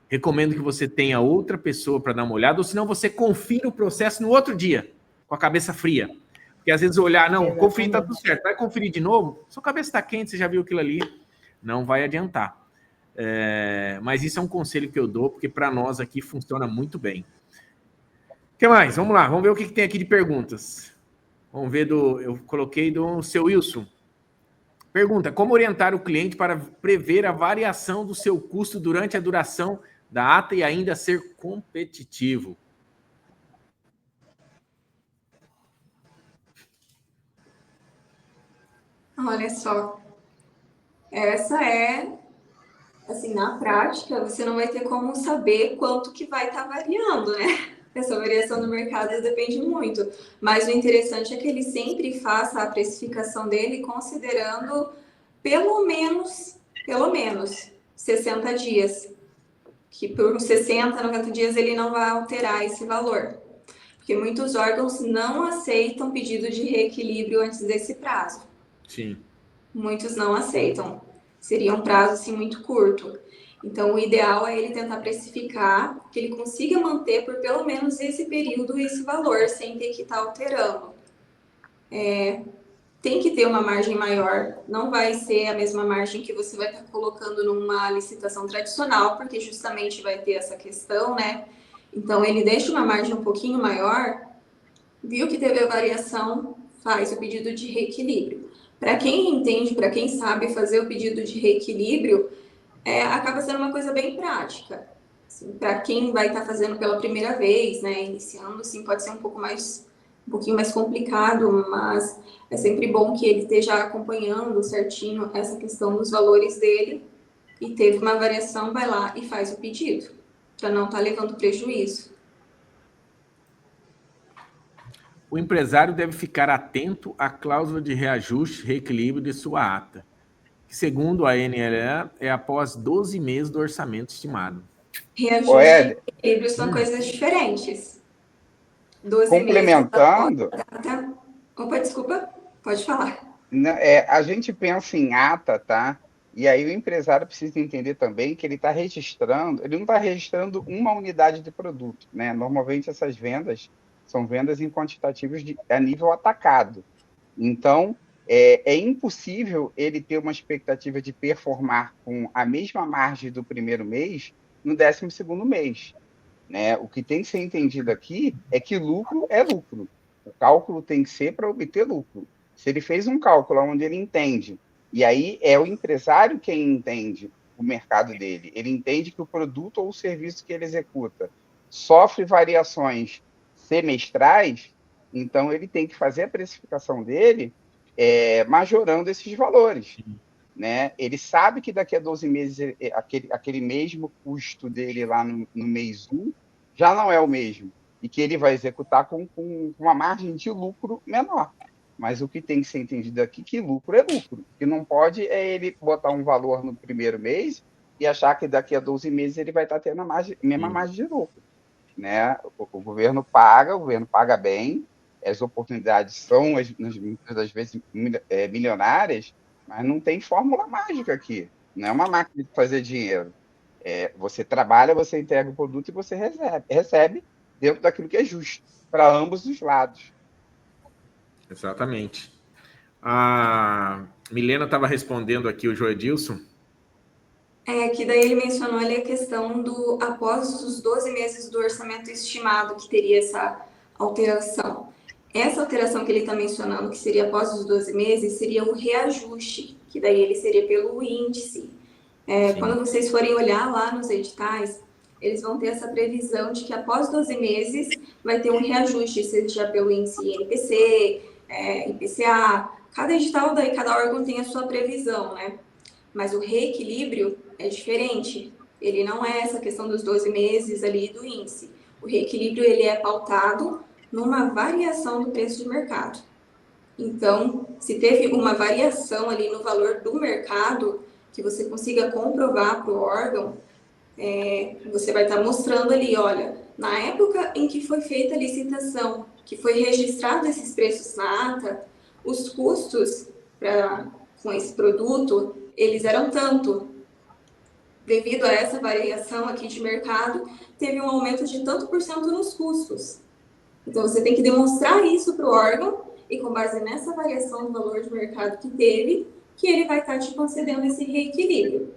recomendo que você tenha outra pessoa para dar uma olhada, ou senão você confira o processo no outro dia, com a cabeça fria. Porque às vezes olhar, não, conferir, tá tudo certo, vai conferir de novo, sua cabeça está quente, você já viu aquilo ali, não vai adiantar. Mas isso é um conselho que eu dou, porque para nós aqui funciona muito bem. O que mais? Vamos lá, vamos ver o que tem aqui de perguntas. Vamos ver eu coloquei do seu Wilson. Pergunta, como orientar o cliente para prever a variação do seu custo durante a duração da ata e ainda ser competitivo? Olha só, essa assim, na prática, você não vai ter como saber quanto que vai estar variando, né? Essa variação do mercado depende muito. Mas o interessante é que ele sempre faça a precificação dele considerando pelo menos 60 dias. Que por 60, 90 dias ele não vai alterar esse valor. Porque muitos órgãos não aceitam pedido de reequilíbrio antes desse prazo. Sim. Muitos não aceitam. Seria um prazo assim, muito curto. Então, o ideal é ele tentar precificar, que ele consiga manter por pelo menos esse período esse valor, sem ter que estar alterando. Tem que ter uma margem maior, não vai ser a mesma margem que você vai estar colocando numa licitação tradicional, porque justamente vai ter essa questão, né? Então, ele deixa uma margem um pouquinho maior, viu que teve a variação, faz o pedido de reequilíbrio. Para quem entende, para quem sabe fazer o pedido de reequilíbrio, acaba sendo uma coisa bem prática. Assim, para quem vai estar fazendo pela primeira vez, né, iniciando, sim, pode ser um pouquinho mais complicado, mas é sempre bom que ele esteja acompanhando certinho essa questão dos valores dele e teve uma variação, vai lá e faz o pedido, para não estar levando prejuízo. O empresário deve ficar atento à cláusula de reajuste, reequilíbrio de sua ata, que, segundo a NLA, é após 12 meses do orçamento estimado. Reajuste e equilíbrio são coisas diferentes. 12 complementando, meses após. Opa, desculpa, pode falar. A gente pensa em ata, tá? E aí o empresário precisa entender também que ele está registrando, ele não está registrando uma unidade de produto, né? Normalmente essas vendas são vendas em quantitativos a nível atacado. Então, é impossível ele ter uma expectativa de performar com a mesma margem do primeiro mês no 12º mês, né? O que tem que ser entendido aqui é que lucro é lucro. O cálculo tem que ser para obter lucro. Se ele fez um cálculo onde ele entende, e aí é o empresário quem entende o mercado dele, ele entende que o produto ou o serviço que ele executa sofre variações semestrais, então ele tem que fazer a precificação dele majorando esses valores, né? Ele sabe que daqui a 12 meses aquele mesmo custo dele lá no mês 1 já não é o mesmo, e que ele vai executar com uma margem de lucro menor. Mas o que tem que ser entendido aqui é que lucro é lucro. O que não pode é ele botar um valor no primeiro mês e achar que daqui a 12 meses ele vai estar tendo a mesma margem de lucro, né? O governo paga bem, as oportunidades são, muitas das vezes, milionárias, mas não tem fórmula mágica aqui. Não é uma máquina de fazer dinheiro. Você trabalha, você entrega o produto e você recebe dentro daquilo que é justo, para ambos os lados. Exatamente. A Milena estava respondendo aqui o Joedilson. Que daí ele mencionou ali a questão do após os 12 meses do orçamento estimado que teria essa alteração. Essa alteração que ele está mencionando, que seria após os 12 meses, seria o reajuste, que daí ele seria pelo índice. Quando vocês forem olhar lá nos editais, eles vão ter essa previsão de que após 12 meses vai ter um reajuste, seja pelo índice INPC, IPCA. Cada edital, daí cada órgão tem a sua previsão, né? Mas o reequilíbrio é diferente. Ele não é essa questão dos 12 meses ali do índice. O reequilíbrio ele é pautado numa variação do preço de mercado. Então, se teve uma variação ali no valor do mercado, que você consiga comprovar para o órgão, você vai estar mostrando ali, olha, na época em que foi feita a licitação, que foi registrado esses preços na ata, os custos com esse produto, eles eram tanto. Devido a essa variação aqui de mercado, teve um aumento de tanto por cento nos custos. Então, você tem que demonstrar isso para o órgão e, com base nessa variação do valor de mercado que teve, que ele vai estar te concedendo esse reequilíbrio.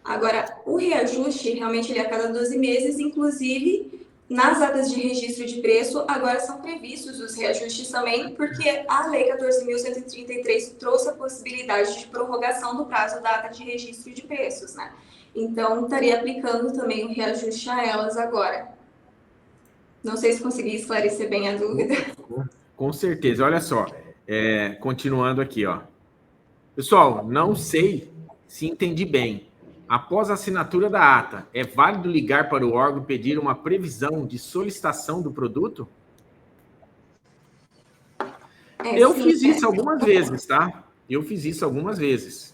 Agora, o reajuste, realmente, ele é a cada 12 meses, inclusive, nas atas de registro de preço, agora são previstos os reajustes também, porque a Lei 14.133 trouxe a possibilidade de prorrogação do prazo da ata de registro de preços, né? Então, estaria aplicando também o reajuste a elas agora. Não sei se consegui esclarecer bem a dúvida. Com certeza. Olha só, continuando aqui, ó. Pessoal, não sei se entendi bem. Após a assinatura da ata, é válido ligar para o órgão e pedir uma previsão de solicitação do produto? Eu fiz isso algumas vezes, tá? Eu fiz isso algumas vezes.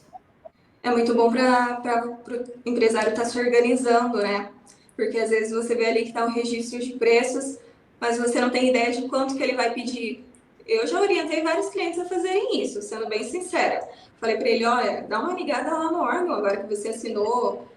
É muito bom para o empresário estar se organizando, né? Porque às vezes você vê ali que está um registro de preços, mas você não tem ideia de quanto que ele vai pedir. Eu já orientei vários clientes a fazerem isso, sendo bem sincera. Falei para ele, olha, dá uma ligada lá no órgão, agora que você assinou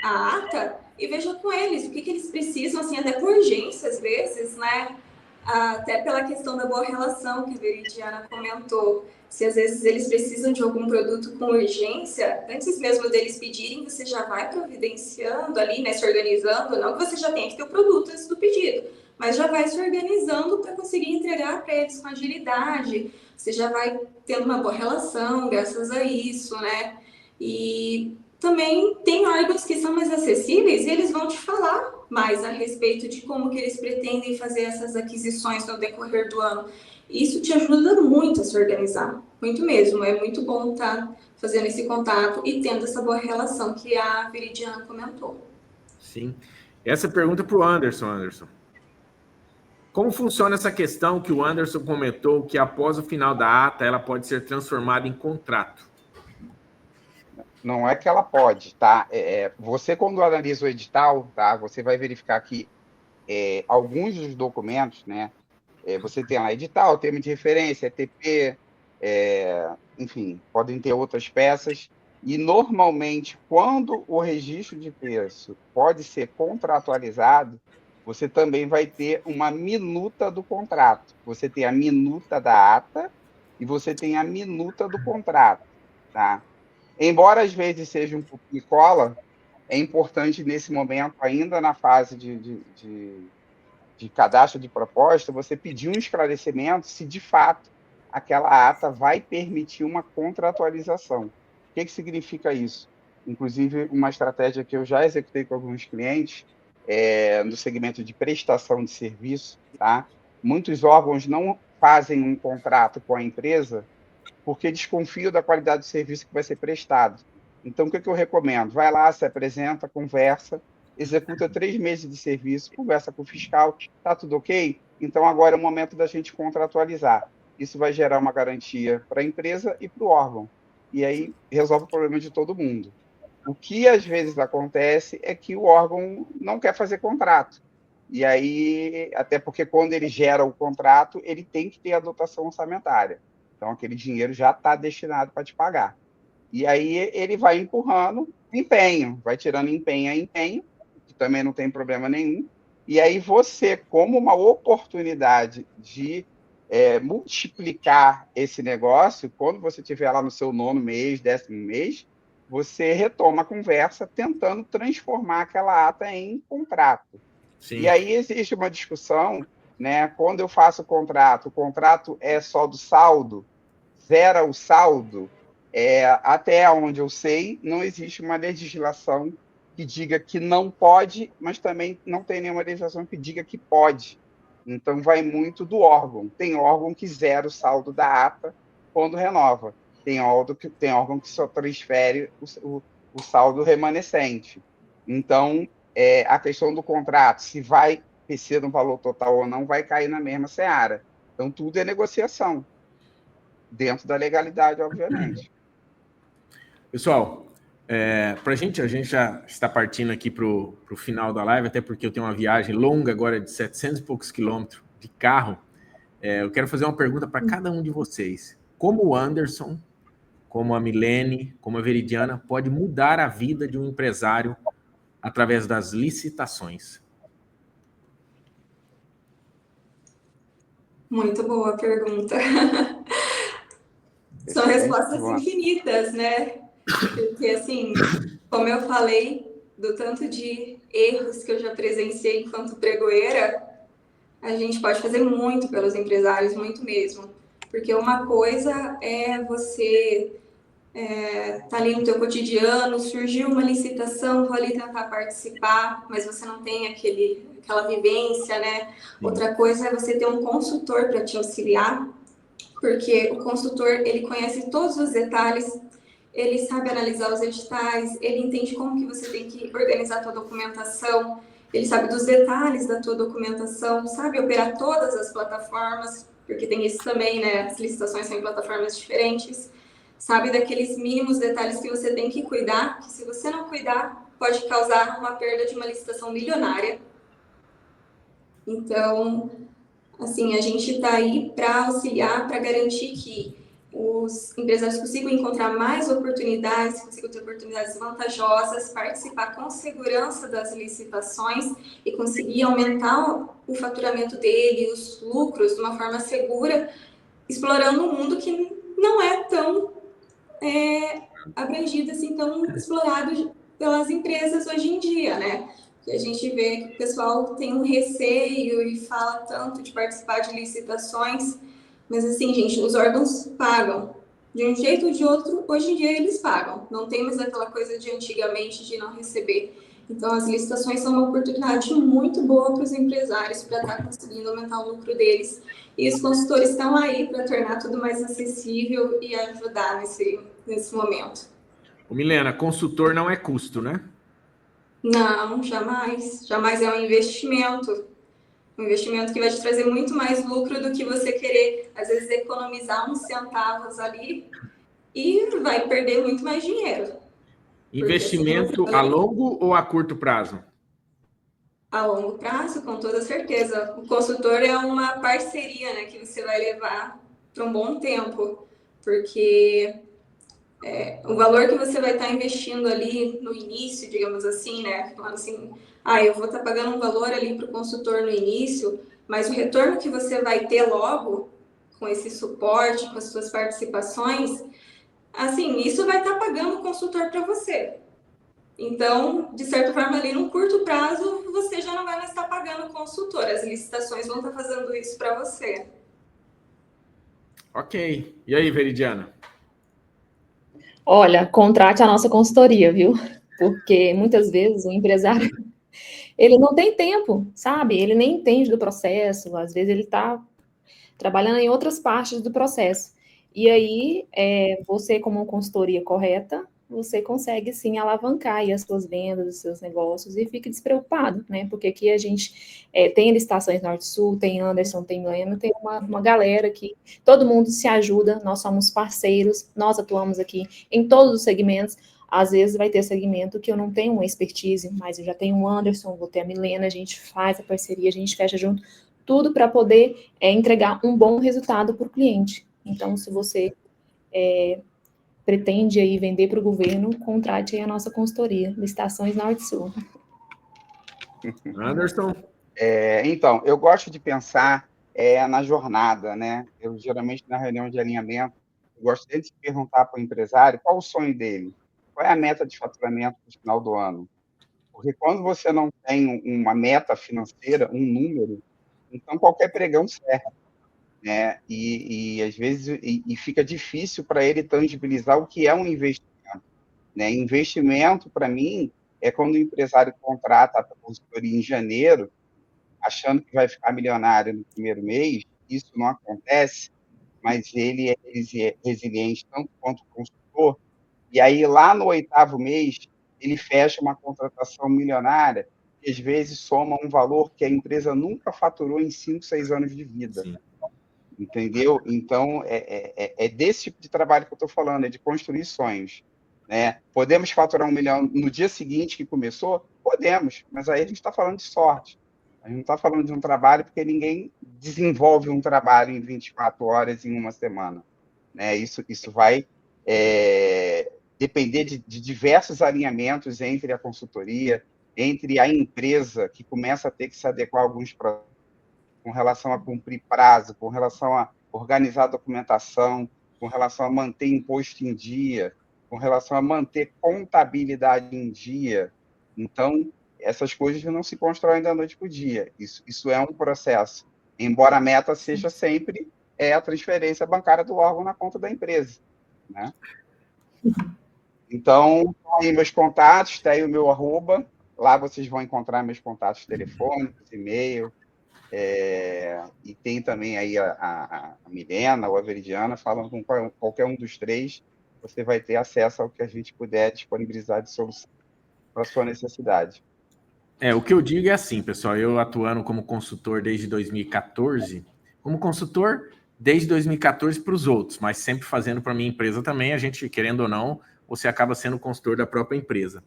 a ata, e veja com eles o que eles precisam, assim, até por urgência, às vezes, né? Até pela questão da boa relação que a Veridiana comentou. Se às vezes eles precisam de algum produto com urgência, antes mesmo deles pedirem, você já vai providenciando ali, né, se organizando, não que você já tenha que ter o produto antes do pedido, mas já vai se organizando para conseguir entregar para eles com agilidade, você já vai tendo uma boa relação graças a isso, né? E também tem órgãos que são mais acessíveis e eles vão te falar mais a respeito de como que eles pretendem fazer essas aquisições no decorrer do ano. Isso te ajuda muito a se organizar, muito mesmo. É muito bom estar fazendo esse contato e tendo essa boa relação que a Veridiana comentou. Sim. Essa pergunta para o Anderson. Como funciona essa questão que o Anderson comentou, que após o final da ata, ela pode ser transformada em contrato? Não é que ela pode, tá? Você, quando analisa o edital, tá? Você vai verificar que alguns dos documentos, né? Você tem lá edital, termo de referência, ETP, enfim, podem ter outras peças. E, normalmente, quando o registro de preço pode ser contratualizado, você também vai ter uma minuta do contrato. Você tem a minuta da ata e você tem a minuta do contrato, tá? Embora às vezes seja um pouco de cola, é importante nesse momento, ainda na fase de cadastro de proposta, você pedir um esclarecimento se de fato aquela ata vai permitir uma contratualização. O que significa isso? Inclusive, uma estratégia que eu já executei com alguns clientes no segmento de prestação de serviço, tá? Muitos órgãos não fazem um contrato com a empresa porque desconfio da qualidade do serviço que vai ser prestado. Então, o que eu recomendo? Vai lá, se apresenta, conversa, executa 3 meses de serviço, conversa com o fiscal, está tudo ok? Então, agora é o momento da gente contratualizar. Isso vai gerar uma garantia para a empresa e para o órgão. E aí resolve o problema de todo mundo. O que às vezes acontece é que o órgão não quer fazer contrato. E aí, até porque quando ele gera o contrato, ele tem que ter a dotação orçamentária. Então, aquele dinheiro já está destinado para te pagar. E aí ele vai empurrando empenho, vai tirando empenho a empenho, que também não tem problema nenhum. E aí você, como uma oportunidade de multiplicar esse negócio, quando você estiver lá no seu 9º mês, 10º mês, você retoma a conversa tentando transformar aquela ata em contrato. Sim. E aí existe uma discussão, né? Quando eu faço o contrato é só do saldo, zera o saldo, até onde eu sei, não existe uma legislação que diga que não pode, mas também não tem nenhuma legislação que diga que pode. Então, vai muito do órgão. Tem órgão que zera o saldo da ata quando renova. Tem órgão que só transfere o saldo remanescente. Então, a questão do contrato, se vai ser no valor total ou não, vai cair na mesma seara. Então, tudo é negociação, dentro da legalidade, obviamente. Pessoal, a gente já está partindo aqui para o final da live, até porque eu tenho uma viagem longa agora de 700 e poucos quilômetros de carro. Eu quero fazer uma pergunta para cada um de vocês. Como o Anderson, como a Milene, como a Veridiana, pode mudar a vida de um empresário através das licitações? Muito boa pergunta. São respostas infinitas, né? Porque, assim, como eu falei, do tanto de erros que eu já presenciei enquanto pregoeira, a gente pode fazer muito pelos empresários, muito mesmo. Porque uma coisa é você tá ali no teu cotidiano, surgiu uma licitação, vou ali tentar participar, mas você não tem aquela vivência, né? Sim. Outra coisa é você ter um consultor para te auxiliar, porque o consultor, ele conhece todos os detalhes, ele sabe analisar os editais, ele entende como que você tem que organizar a tua documentação, ele sabe dos detalhes da tua documentação, sabe operar todas as plataformas, porque tem isso também, né? As licitações são em plataformas diferentes. sabe? Daqueles mínimos detalhes que você tem que cuidar, que se você não cuidar, pode causar uma perda de uma licitação milionária. Então, assim, a gente está aí para auxiliar, para garantir que os empresários consigam encontrar mais oportunidades, consigam ter oportunidades vantajosas, participar com segurança das licitações e conseguir aumentar o faturamento dele, os lucros, de uma forma segura, explorando um mundo que não é tão abrangido, assim, tão explorado pelas empresas hoje em dia, né? Que a gente vê que o pessoal tem um receio e fala tanto de participar de licitações, mas assim, gente, os órgãos pagam. De um jeito ou de outro, hoje em dia eles pagam. Não tem mais aquela coisa de antigamente de não receber. Então, as licitações são uma oportunidade muito boa para os empresários para estar conseguindo aumentar o lucro deles. E os consultores estão aí para tornar tudo mais acessível e ajudar nesse momento. Ô, Milena, consultor não é custo, né? Não, jamais. Jamais é um investimento. Um investimento que vai te trazer muito mais lucro do que você querer, às vezes, economizar uns centavos ali e vai perder muito mais dinheiro. Investimento a longo ou a curto prazo? A longo prazo, com toda certeza. O consultor é uma parceria, né, que você vai levar para um bom tempo, porque o valor que você vai estar investindo ali no início, digamos assim, né, falando assim, eu vou estar pagando um valor ali para o consultor no início, mas o retorno que você vai ter logo com esse suporte, com as suas participações, assim, isso vai estar pagando o consultor para você. Então, de certa forma, ali num curto prazo, você já não vai mais estar pagando o consultor. As licitações vão estar fazendo isso para você. Ok. E aí, Veridiana? Olha, contrate a nossa consultoria, viu? Porque muitas vezes o empresário, ele não tem tempo, sabe? Ele nem entende do processo, às vezes ele está trabalhando em outras partes do processo. E aí, você, como consultoria correta, você consegue, sim, alavancar aí as suas vendas, os seus negócios, e fique despreocupado, né? Porque aqui a gente tem Licitações Norte-Sul, tem Anderson, tem Milena, tem uma galera que todo mundo se ajuda, nós somos parceiros, nós atuamos aqui em todos os segmentos. Às vezes vai ter segmento que eu não tenho uma expertise, mas eu já tenho o Anderson, vou ter a Milena, a gente faz a parceria, a gente fecha junto, tudo para poder entregar um bom resultado para o cliente. Então, se você pretende aí vender para o governo, contrate aí a nossa consultoria, Licitações Norte-Sul. Anderson? Então, eu gosto de pensar na jornada, né? Eu, geralmente, na reunião de alinhamento, eu gosto de perguntar para o empresário qual o sonho dele, qual é a meta de faturamento no final do ano. Porque quando você não tem uma meta financeira, um número, então qualquer pregão serve, né? E às vezes fica difícil para ele tangibilizar o que é um investimento, né? Investimento, para mim, é quando o empresário contrata a consultoria em janeiro, achando que vai ficar milionário no primeiro mês. Isso não acontece, mas ele é resiliente tanto quanto o consultor, e aí lá no 8º mês ele fecha uma contratação milionária, que às vezes soma um valor que a empresa nunca faturou em 5, 6 anos de vida. Sim. Entendeu? Então, é desse tipo de trabalho que eu estou falando, é de construir sonhos, né? Podemos faturar 1 milhão no dia seguinte que começou? Podemos, mas aí a gente está falando de sorte. A gente não está falando de um trabalho, porque ninguém desenvolve um trabalho em 24 horas em uma semana, né? Isso vai depender de diversos alinhamentos entre a consultoria, entre a empresa, que começa a ter que se adequar a alguns processos, com relação a cumprir prazo, com relação a organizar a documentação, com relação a manter imposto em dia, com relação a manter contabilidade em dia. Então, essas coisas não se constroem da noite para o dia. Isso é um processo. Embora a meta seja sempre a transferência bancária do órgão na conta da empresa, né? Então, aí meus contatos, está aí o meu @, lá vocês vão encontrar meus contatos telefônicos, e-mail, e tem também aí a Milena ou a Veridiana, falando com qualquer um dos três, você vai ter acesso ao que a gente puder disponibilizar de solução para a sua necessidade. O que eu digo é assim, pessoal, eu atuando como consultor desde 2014, como consultor, desde 2014 para os outros, mas sempre fazendo para a minha empresa também. A gente, querendo ou não, você acaba sendo consultor da própria empresa.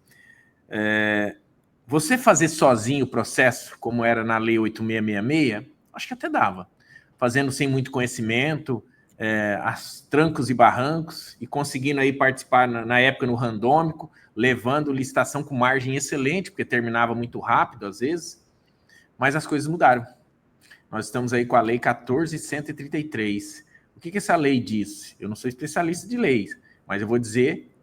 Você fazer sozinho o processo, como era na Lei 8666, acho que até dava. Fazendo sem muito conhecimento, as trancos e barrancos, e conseguindo aí participar, na época, no randômico, levando licitação com margem excelente, porque terminava muito rápido, às vezes, mas as coisas mudaram. Nós estamos aí com a Lei 14.133. O que essa lei diz? Eu não sou especialista de leis, mas eu vou dizer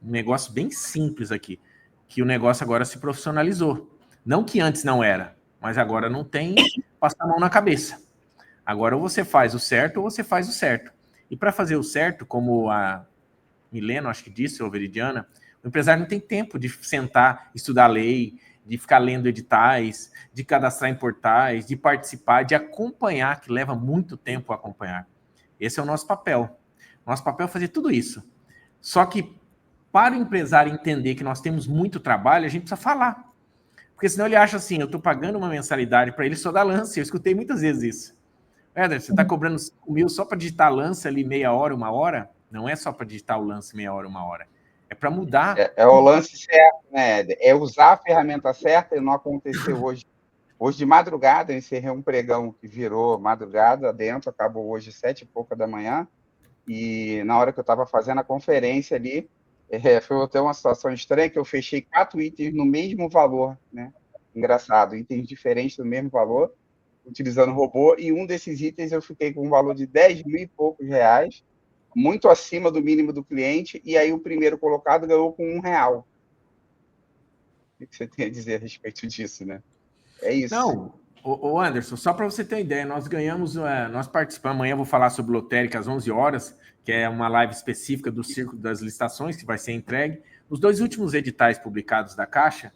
um negócio bem simples aqui, que o negócio agora se profissionalizou. Não que antes não era, mas agora não tem passar a mão na cabeça. Agora ou você faz o certo ou você faz o certo. E para fazer o certo, como a Milena, acho que disse, ou Veridiana, o empresário não tem tempo de sentar, estudar lei, de ficar lendo editais, de cadastrar em portais, de participar, de acompanhar, que leva muito tempo a acompanhar. Esse é o nosso papel. Nosso papel é fazer tudo isso. Só que, para o empresário entender que nós temos muito trabalho, a gente precisa falar. Porque senão ele acha assim, eu estou pagando uma mensalidade para ele só dar lance. Eu escutei muitas vezes isso. Éder, você está cobrando 5 mil só para digitar lance ali meia hora, 1 hora? Não é só para digitar o lance meia hora, 1 hora. É para mudar. É o lance certo, né, Éder? É usar a ferramenta certa, e não aconteceu hoje. Hoje de madrugada, eu encerrei um pregão que virou madrugada dentro, acabou hoje 7 e pouca da manhã, e na hora que eu estava fazendo a conferência ali, foi até uma situação estranha, que eu fechei 4 itens no mesmo valor, né? Engraçado, itens diferentes do mesmo valor, utilizando robô, e um desses itens eu fiquei com um valor de 10 mil e poucos reais, muito acima do mínimo do cliente, e aí o primeiro colocado ganhou com R$1. O que você tem a dizer a respeito disso, né? É isso. Não, o Anderson, só para você ter uma ideia, nós ganhamos, nós participamos, amanhã eu vou falar sobre lotérica às 11 horas, que é uma live específica do Círculo das Licitações, que vai ser entregue. Os 2 últimos editais publicados da Caixa,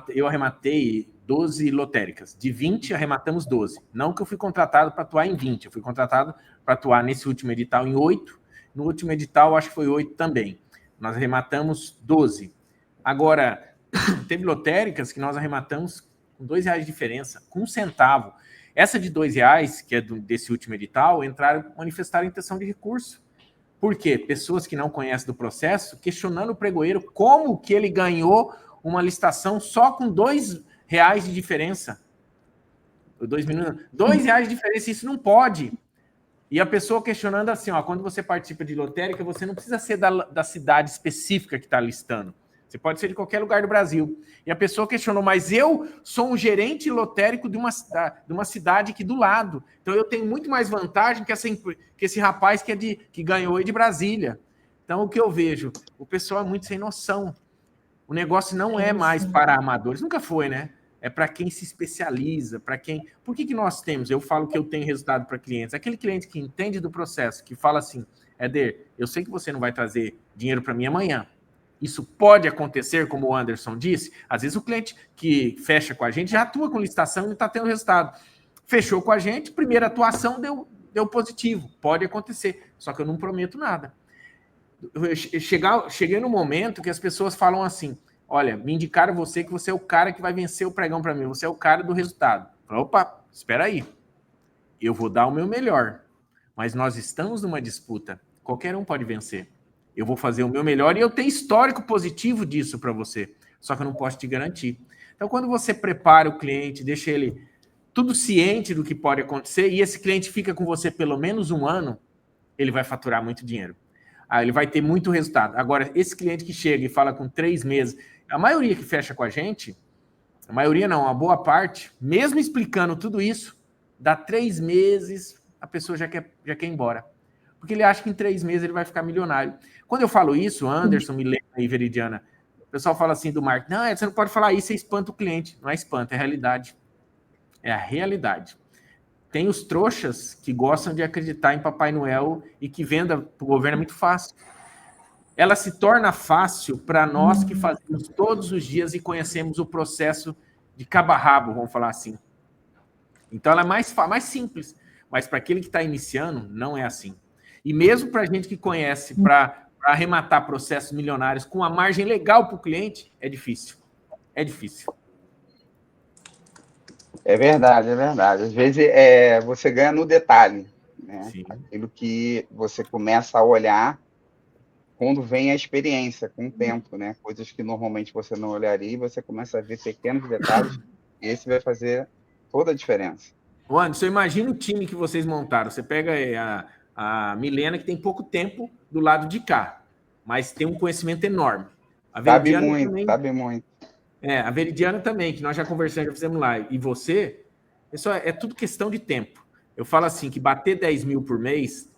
eu arrematei 12 lotéricas. De 20, arrematamos 12. Não que eu fui contratado para atuar em 20, eu fui contratado para atuar nesse último edital em 8. No último edital, acho que foi 8 também. Nós arrematamos 12. Agora, teve lotéricas que nós arrematamos com R$2 de diferença, com 1 centavo. Essa de R$2, que é desse último edital, manifestaram intenção de recurso. Por quê? Pessoas que não conhecem do processo, questionando o pregoeiro como que ele ganhou uma licitação só com R$2 de diferença. 2 minutos. R$2 de diferença, isso não pode. E a pessoa questionando assim, quando você participa de lotérica, você não precisa ser da cidade específica que está listando. Você pode ser de qualquer lugar do Brasil. E a pessoa questionou, mas eu sou um gerente lotérico de uma cidade aqui do lado. Então eu tenho muito mais vantagem que esse rapaz que ganhou de Brasília. Então o que eu vejo? O pessoal é muito sem noção. O negócio não é mais para amadores. Nunca foi, né? É para quem se especializa, para quem... Por que nós temos? Eu falo que eu tenho resultado para clientes. Aquele cliente que entende do processo, que fala assim, Éder, eu sei que você não vai trazer dinheiro para mim amanhã. Isso pode acontecer, como o Anderson disse. Às vezes o cliente que fecha com a gente já atua com licitação e não está tendo resultado. Fechou com a gente, primeira atuação deu positivo. Pode acontecer, só que eu não prometo nada. Cheguei no momento que as pessoas falam assim, olha, me indicaram você que você é o cara que vai vencer o pregão para mim, você é o cara do resultado. Opa, espera aí. Eu vou dar o meu melhor, mas nós estamos numa disputa. Qualquer um pode vencer. Eu vou fazer o meu melhor e eu tenho histórico positivo disso para você, só que eu não posso te garantir. Então, quando você prepara o cliente, deixa ele tudo ciente do que pode acontecer, e esse cliente fica com você pelo menos 1 ano, ele vai faturar muito dinheiro. Ele vai ter muito resultado. Agora, esse cliente que chega e fala com 3 meses, a maioria que fecha com a gente, a maioria não, uma boa parte, mesmo explicando tudo isso, dá 3 meses, a pessoa já quer ir embora. Porque ele acha que em 3 meses ele vai ficar milionário. Quando eu falo isso, Anderson, Milena e Veridiana, o pessoal fala assim do marketing, não, você não pode falar isso, você espanta o cliente. Não é espanto, é realidade. É a realidade. Tem os trouxas que gostam de acreditar em Papai Noel e que venda para o governo é muito fácil. Ela se torna fácil para nós que fazemos todos os dias e conhecemos o processo de cabo a rabo, vamos falar assim. Então ela é mais simples, mas para aquele que está iniciando, não é assim. E mesmo para a gente que conhece, para arrematar processos milionários com uma margem legal para o cliente, é difícil. É difícil. É verdade, é verdade. Às vezes você ganha no detalhe, né? Sim. Aquilo que você começa a olhar quando vem a experiência, com o tempo, né? Coisas que normalmente você não olharia, e você começa a ver pequenos detalhes, e esse vai fazer toda a diferença. Ô, Anderson, imagina o time que vocês montaram. Você pega a Milena, que tem pouco tempo do lado de cá, mas tem um conhecimento enorme. A Sabe Veridiana muito, também. sabe muito. A Veridiana também, que nós já conversamos, já fizemos lá. E você, isso é tudo questão de tempo. Eu falo assim, que bater 10 mil por mês,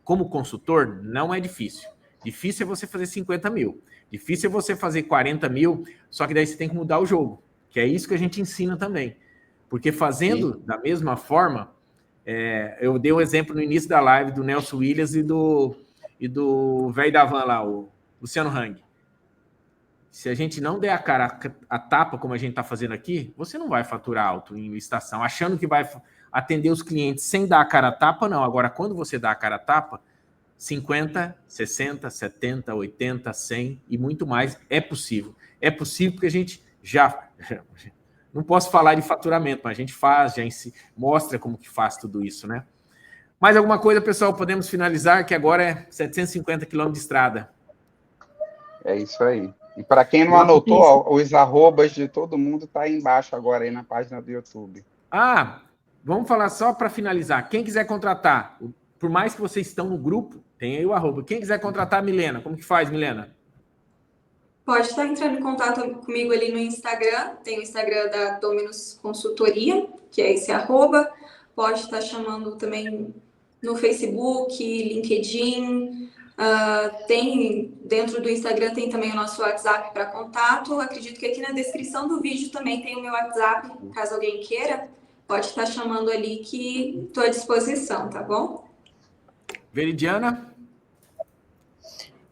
como consultor, não é difícil. Difícil é você fazer 50 mil. Difícil é você fazer 40 mil, só que daí você tem que mudar o jogo. Que é isso que a gente ensina também. Porque fazendo da mesma forma, eu dei um exemplo no início da live do Nelson Williams e do velho da van lá, o Luciano Hang. Se a gente não der a cara a tapa, como a gente está fazendo aqui, você não vai faturar alto em licitação, achando que vai atender os clientes sem dar a cara a tapa, não. Agora, quando você dá a cara a tapa, 50, 60, 70, 80, 100 e muito mais é possível. É possível porque a gente já não posso falar de faturamento, mas a gente faz, já mostra como que faz tudo isso, né? Mais alguma coisa, pessoal? Podemos finalizar, que agora é 750 quilômetros de estrada. É isso aí. E para quem não anotou, ó, os arrobas de todo mundo tá aí embaixo agora, aí na página do YouTube. Vamos falar só para finalizar. Quem quiser contratar, por mais que vocês estão no grupo, tem aí o arroba. Quem quiser contratar a Milena, como que faz, Milena? Pode estar entrando em contato comigo ali no Instagram. Tem o Instagram da Dominus Consultoria, que é esse arroba. Pode estar chamando também no Facebook, LinkedIn. Tem dentro do Instagram tem também o nosso WhatsApp para contato. Acredito que aqui na descrição do vídeo também tem o meu WhatsApp, caso alguém queira. Pode estar chamando ali que estou à disposição, tá bom? Veridiana?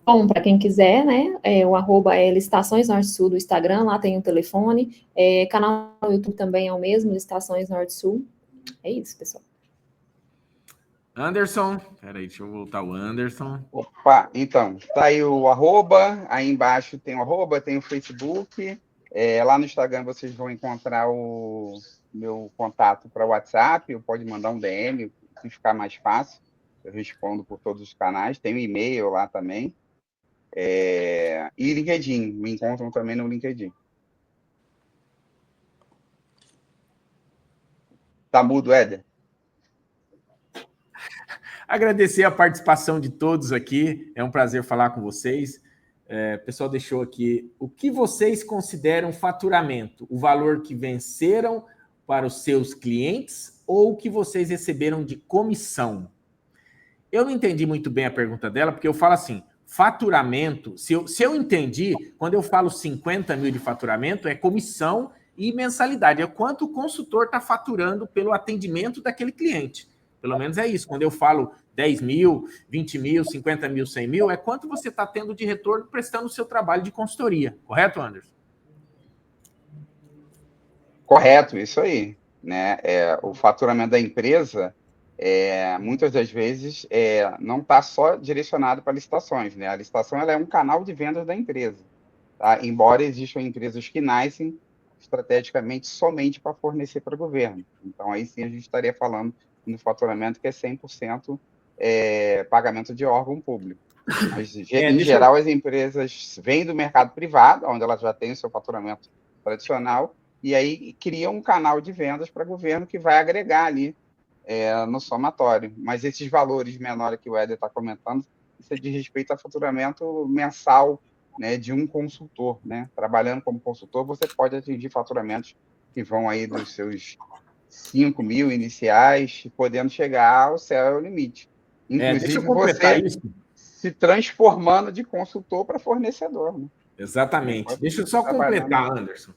Bom, para quem quiser, né, o arroba é Licitações Norte Sul do Instagram, lá tem o telefone, canal no YouTube também é o mesmo, Licitações Norte Sul. É isso, pessoal. Anderson, peraí, deixa eu voltar o Anderson. Opa, então, tá aí o arroba, aí embaixo tem o arroba, tem o Facebook, lá no Instagram vocês vão encontrar o meu contato para o WhatsApp, ou pode mandar um DM, se ficar mais fácil, eu respondo por todos os canais, tem um e-mail lá também, e LinkedIn, me encontram também no LinkedIn. Tá mudo, Éder? Agradecer a participação de todos aqui, é um prazer falar com vocês. O pessoal deixou aqui, o que vocês consideram faturamento? O valor que venceram para os seus clientes ou o que vocês receberam de comissão? Eu não entendi muito bem a pergunta dela, porque eu falo assim, faturamento, se eu entendi, quando eu falo 50 mil de faturamento, é comissão e mensalidade, é quanto o consultor está faturando pelo atendimento daquele cliente. Pelo menos é isso. Quando eu falo 10 mil, 20 mil, 50 mil, 100 mil, é quanto você está tendo de retorno prestando o seu trabalho de consultoria. Correto, Anderson? Correto, isso aí. Né? O faturamento da empresa, muitas das vezes, não está só direcionado para licitações. Né? A licitação ela é um canal de vendas da empresa. Tá? Embora existam empresas que nascem estrategicamente somente para fornecer para o governo. Então, aí sim a gente estaria falando no faturamento que é 100% pagamento de órgão público. Mas, em geral, as empresas vêm do mercado privado, onde elas já têm o seu faturamento tradicional, e aí criam um canal de vendas para o governo que vai agregar ali no somatório. Mas esses valores menores que o Éder está comentando, isso diz respeito a faturamento mensal, né, de um consultor. Né? Trabalhando como consultor, você pode atingir faturamentos que vão aí dos seus 5 mil iniciais, podendo chegar ao céu é o limite. Inclusive, você se transformando de consultor para fornecedor. Né? Exatamente. Deixa eu só completar, Anderson,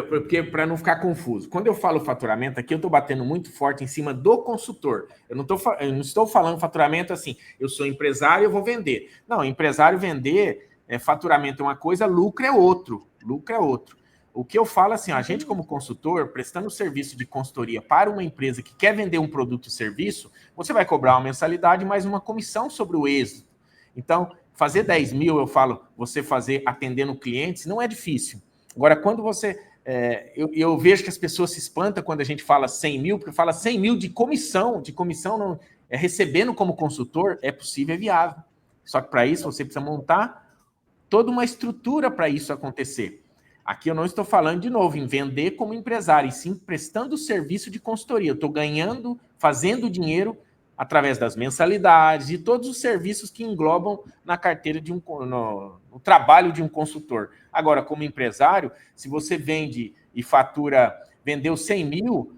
porque para não ficar confuso. Quando eu falo faturamento aqui, eu estou batendo muito forte em cima do consultor. Eu não estou falando faturamento assim, eu sou empresário, eu vou vender. Não, empresário vender, faturamento é uma coisa, lucro é outro. Lucro é outro. O que eu falo assim, a gente como consultor, prestando serviço de consultoria para uma empresa que quer vender um produto e serviço, você vai cobrar uma mensalidade mais uma comissão sobre o êxito. Então, fazer 10 mil, eu falo, você fazer atendendo clientes, não é difícil. Agora, quando você... eu vejo que as pessoas se espantam quando a gente fala 100 mil, porque fala 100 mil de comissão não, recebendo como consultor, é possível, é viável. Só que para isso você precisa montar toda uma estrutura para isso acontecer. Aqui eu não estou falando, de novo, em vender como empresário, e sim prestando serviço de consultoria. Eu estou ganhando, fazendo dinheiro através das mensalidades e todos os serviços que englobam na carteira no trabalho de um consultor. Agora, como empresário, se você vende e vendeu 100 mil,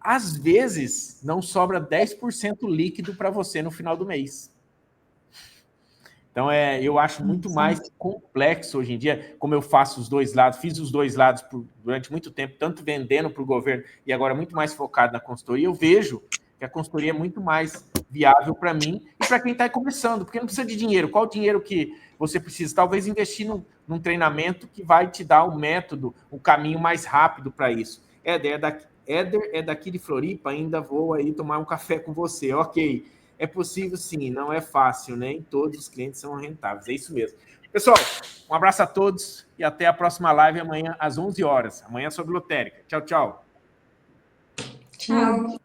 às vezes não sobra 10% líquido para você no final do mês. Então, eu acho muito mais complexo hoje em dia, como eu faço os dois lados, fiz os dois lados durante muito tempo, tanto vendendo para o governo e agora muito mais focado na consultoria, eu vejo que a consultoria é muito mais viável para mim e para quem está começando, porque não precisa de dinheiro. Qual o dinheiro que você precisa? Talvez investir num treinamento que vai te dar um método, um caminho mais rápido para isso. Éder é daqui de Floripa, ainda vou aí tomar um café com você. Ok. É possível, sim, não é fácil, nem todos os clientes são rentáveis, é isso mesmo. Pessoal, um abraço a todos e até a próxima live amanhã às 11 horas. Amanhã sobre lotérica. Tchau, tchau. Tchau.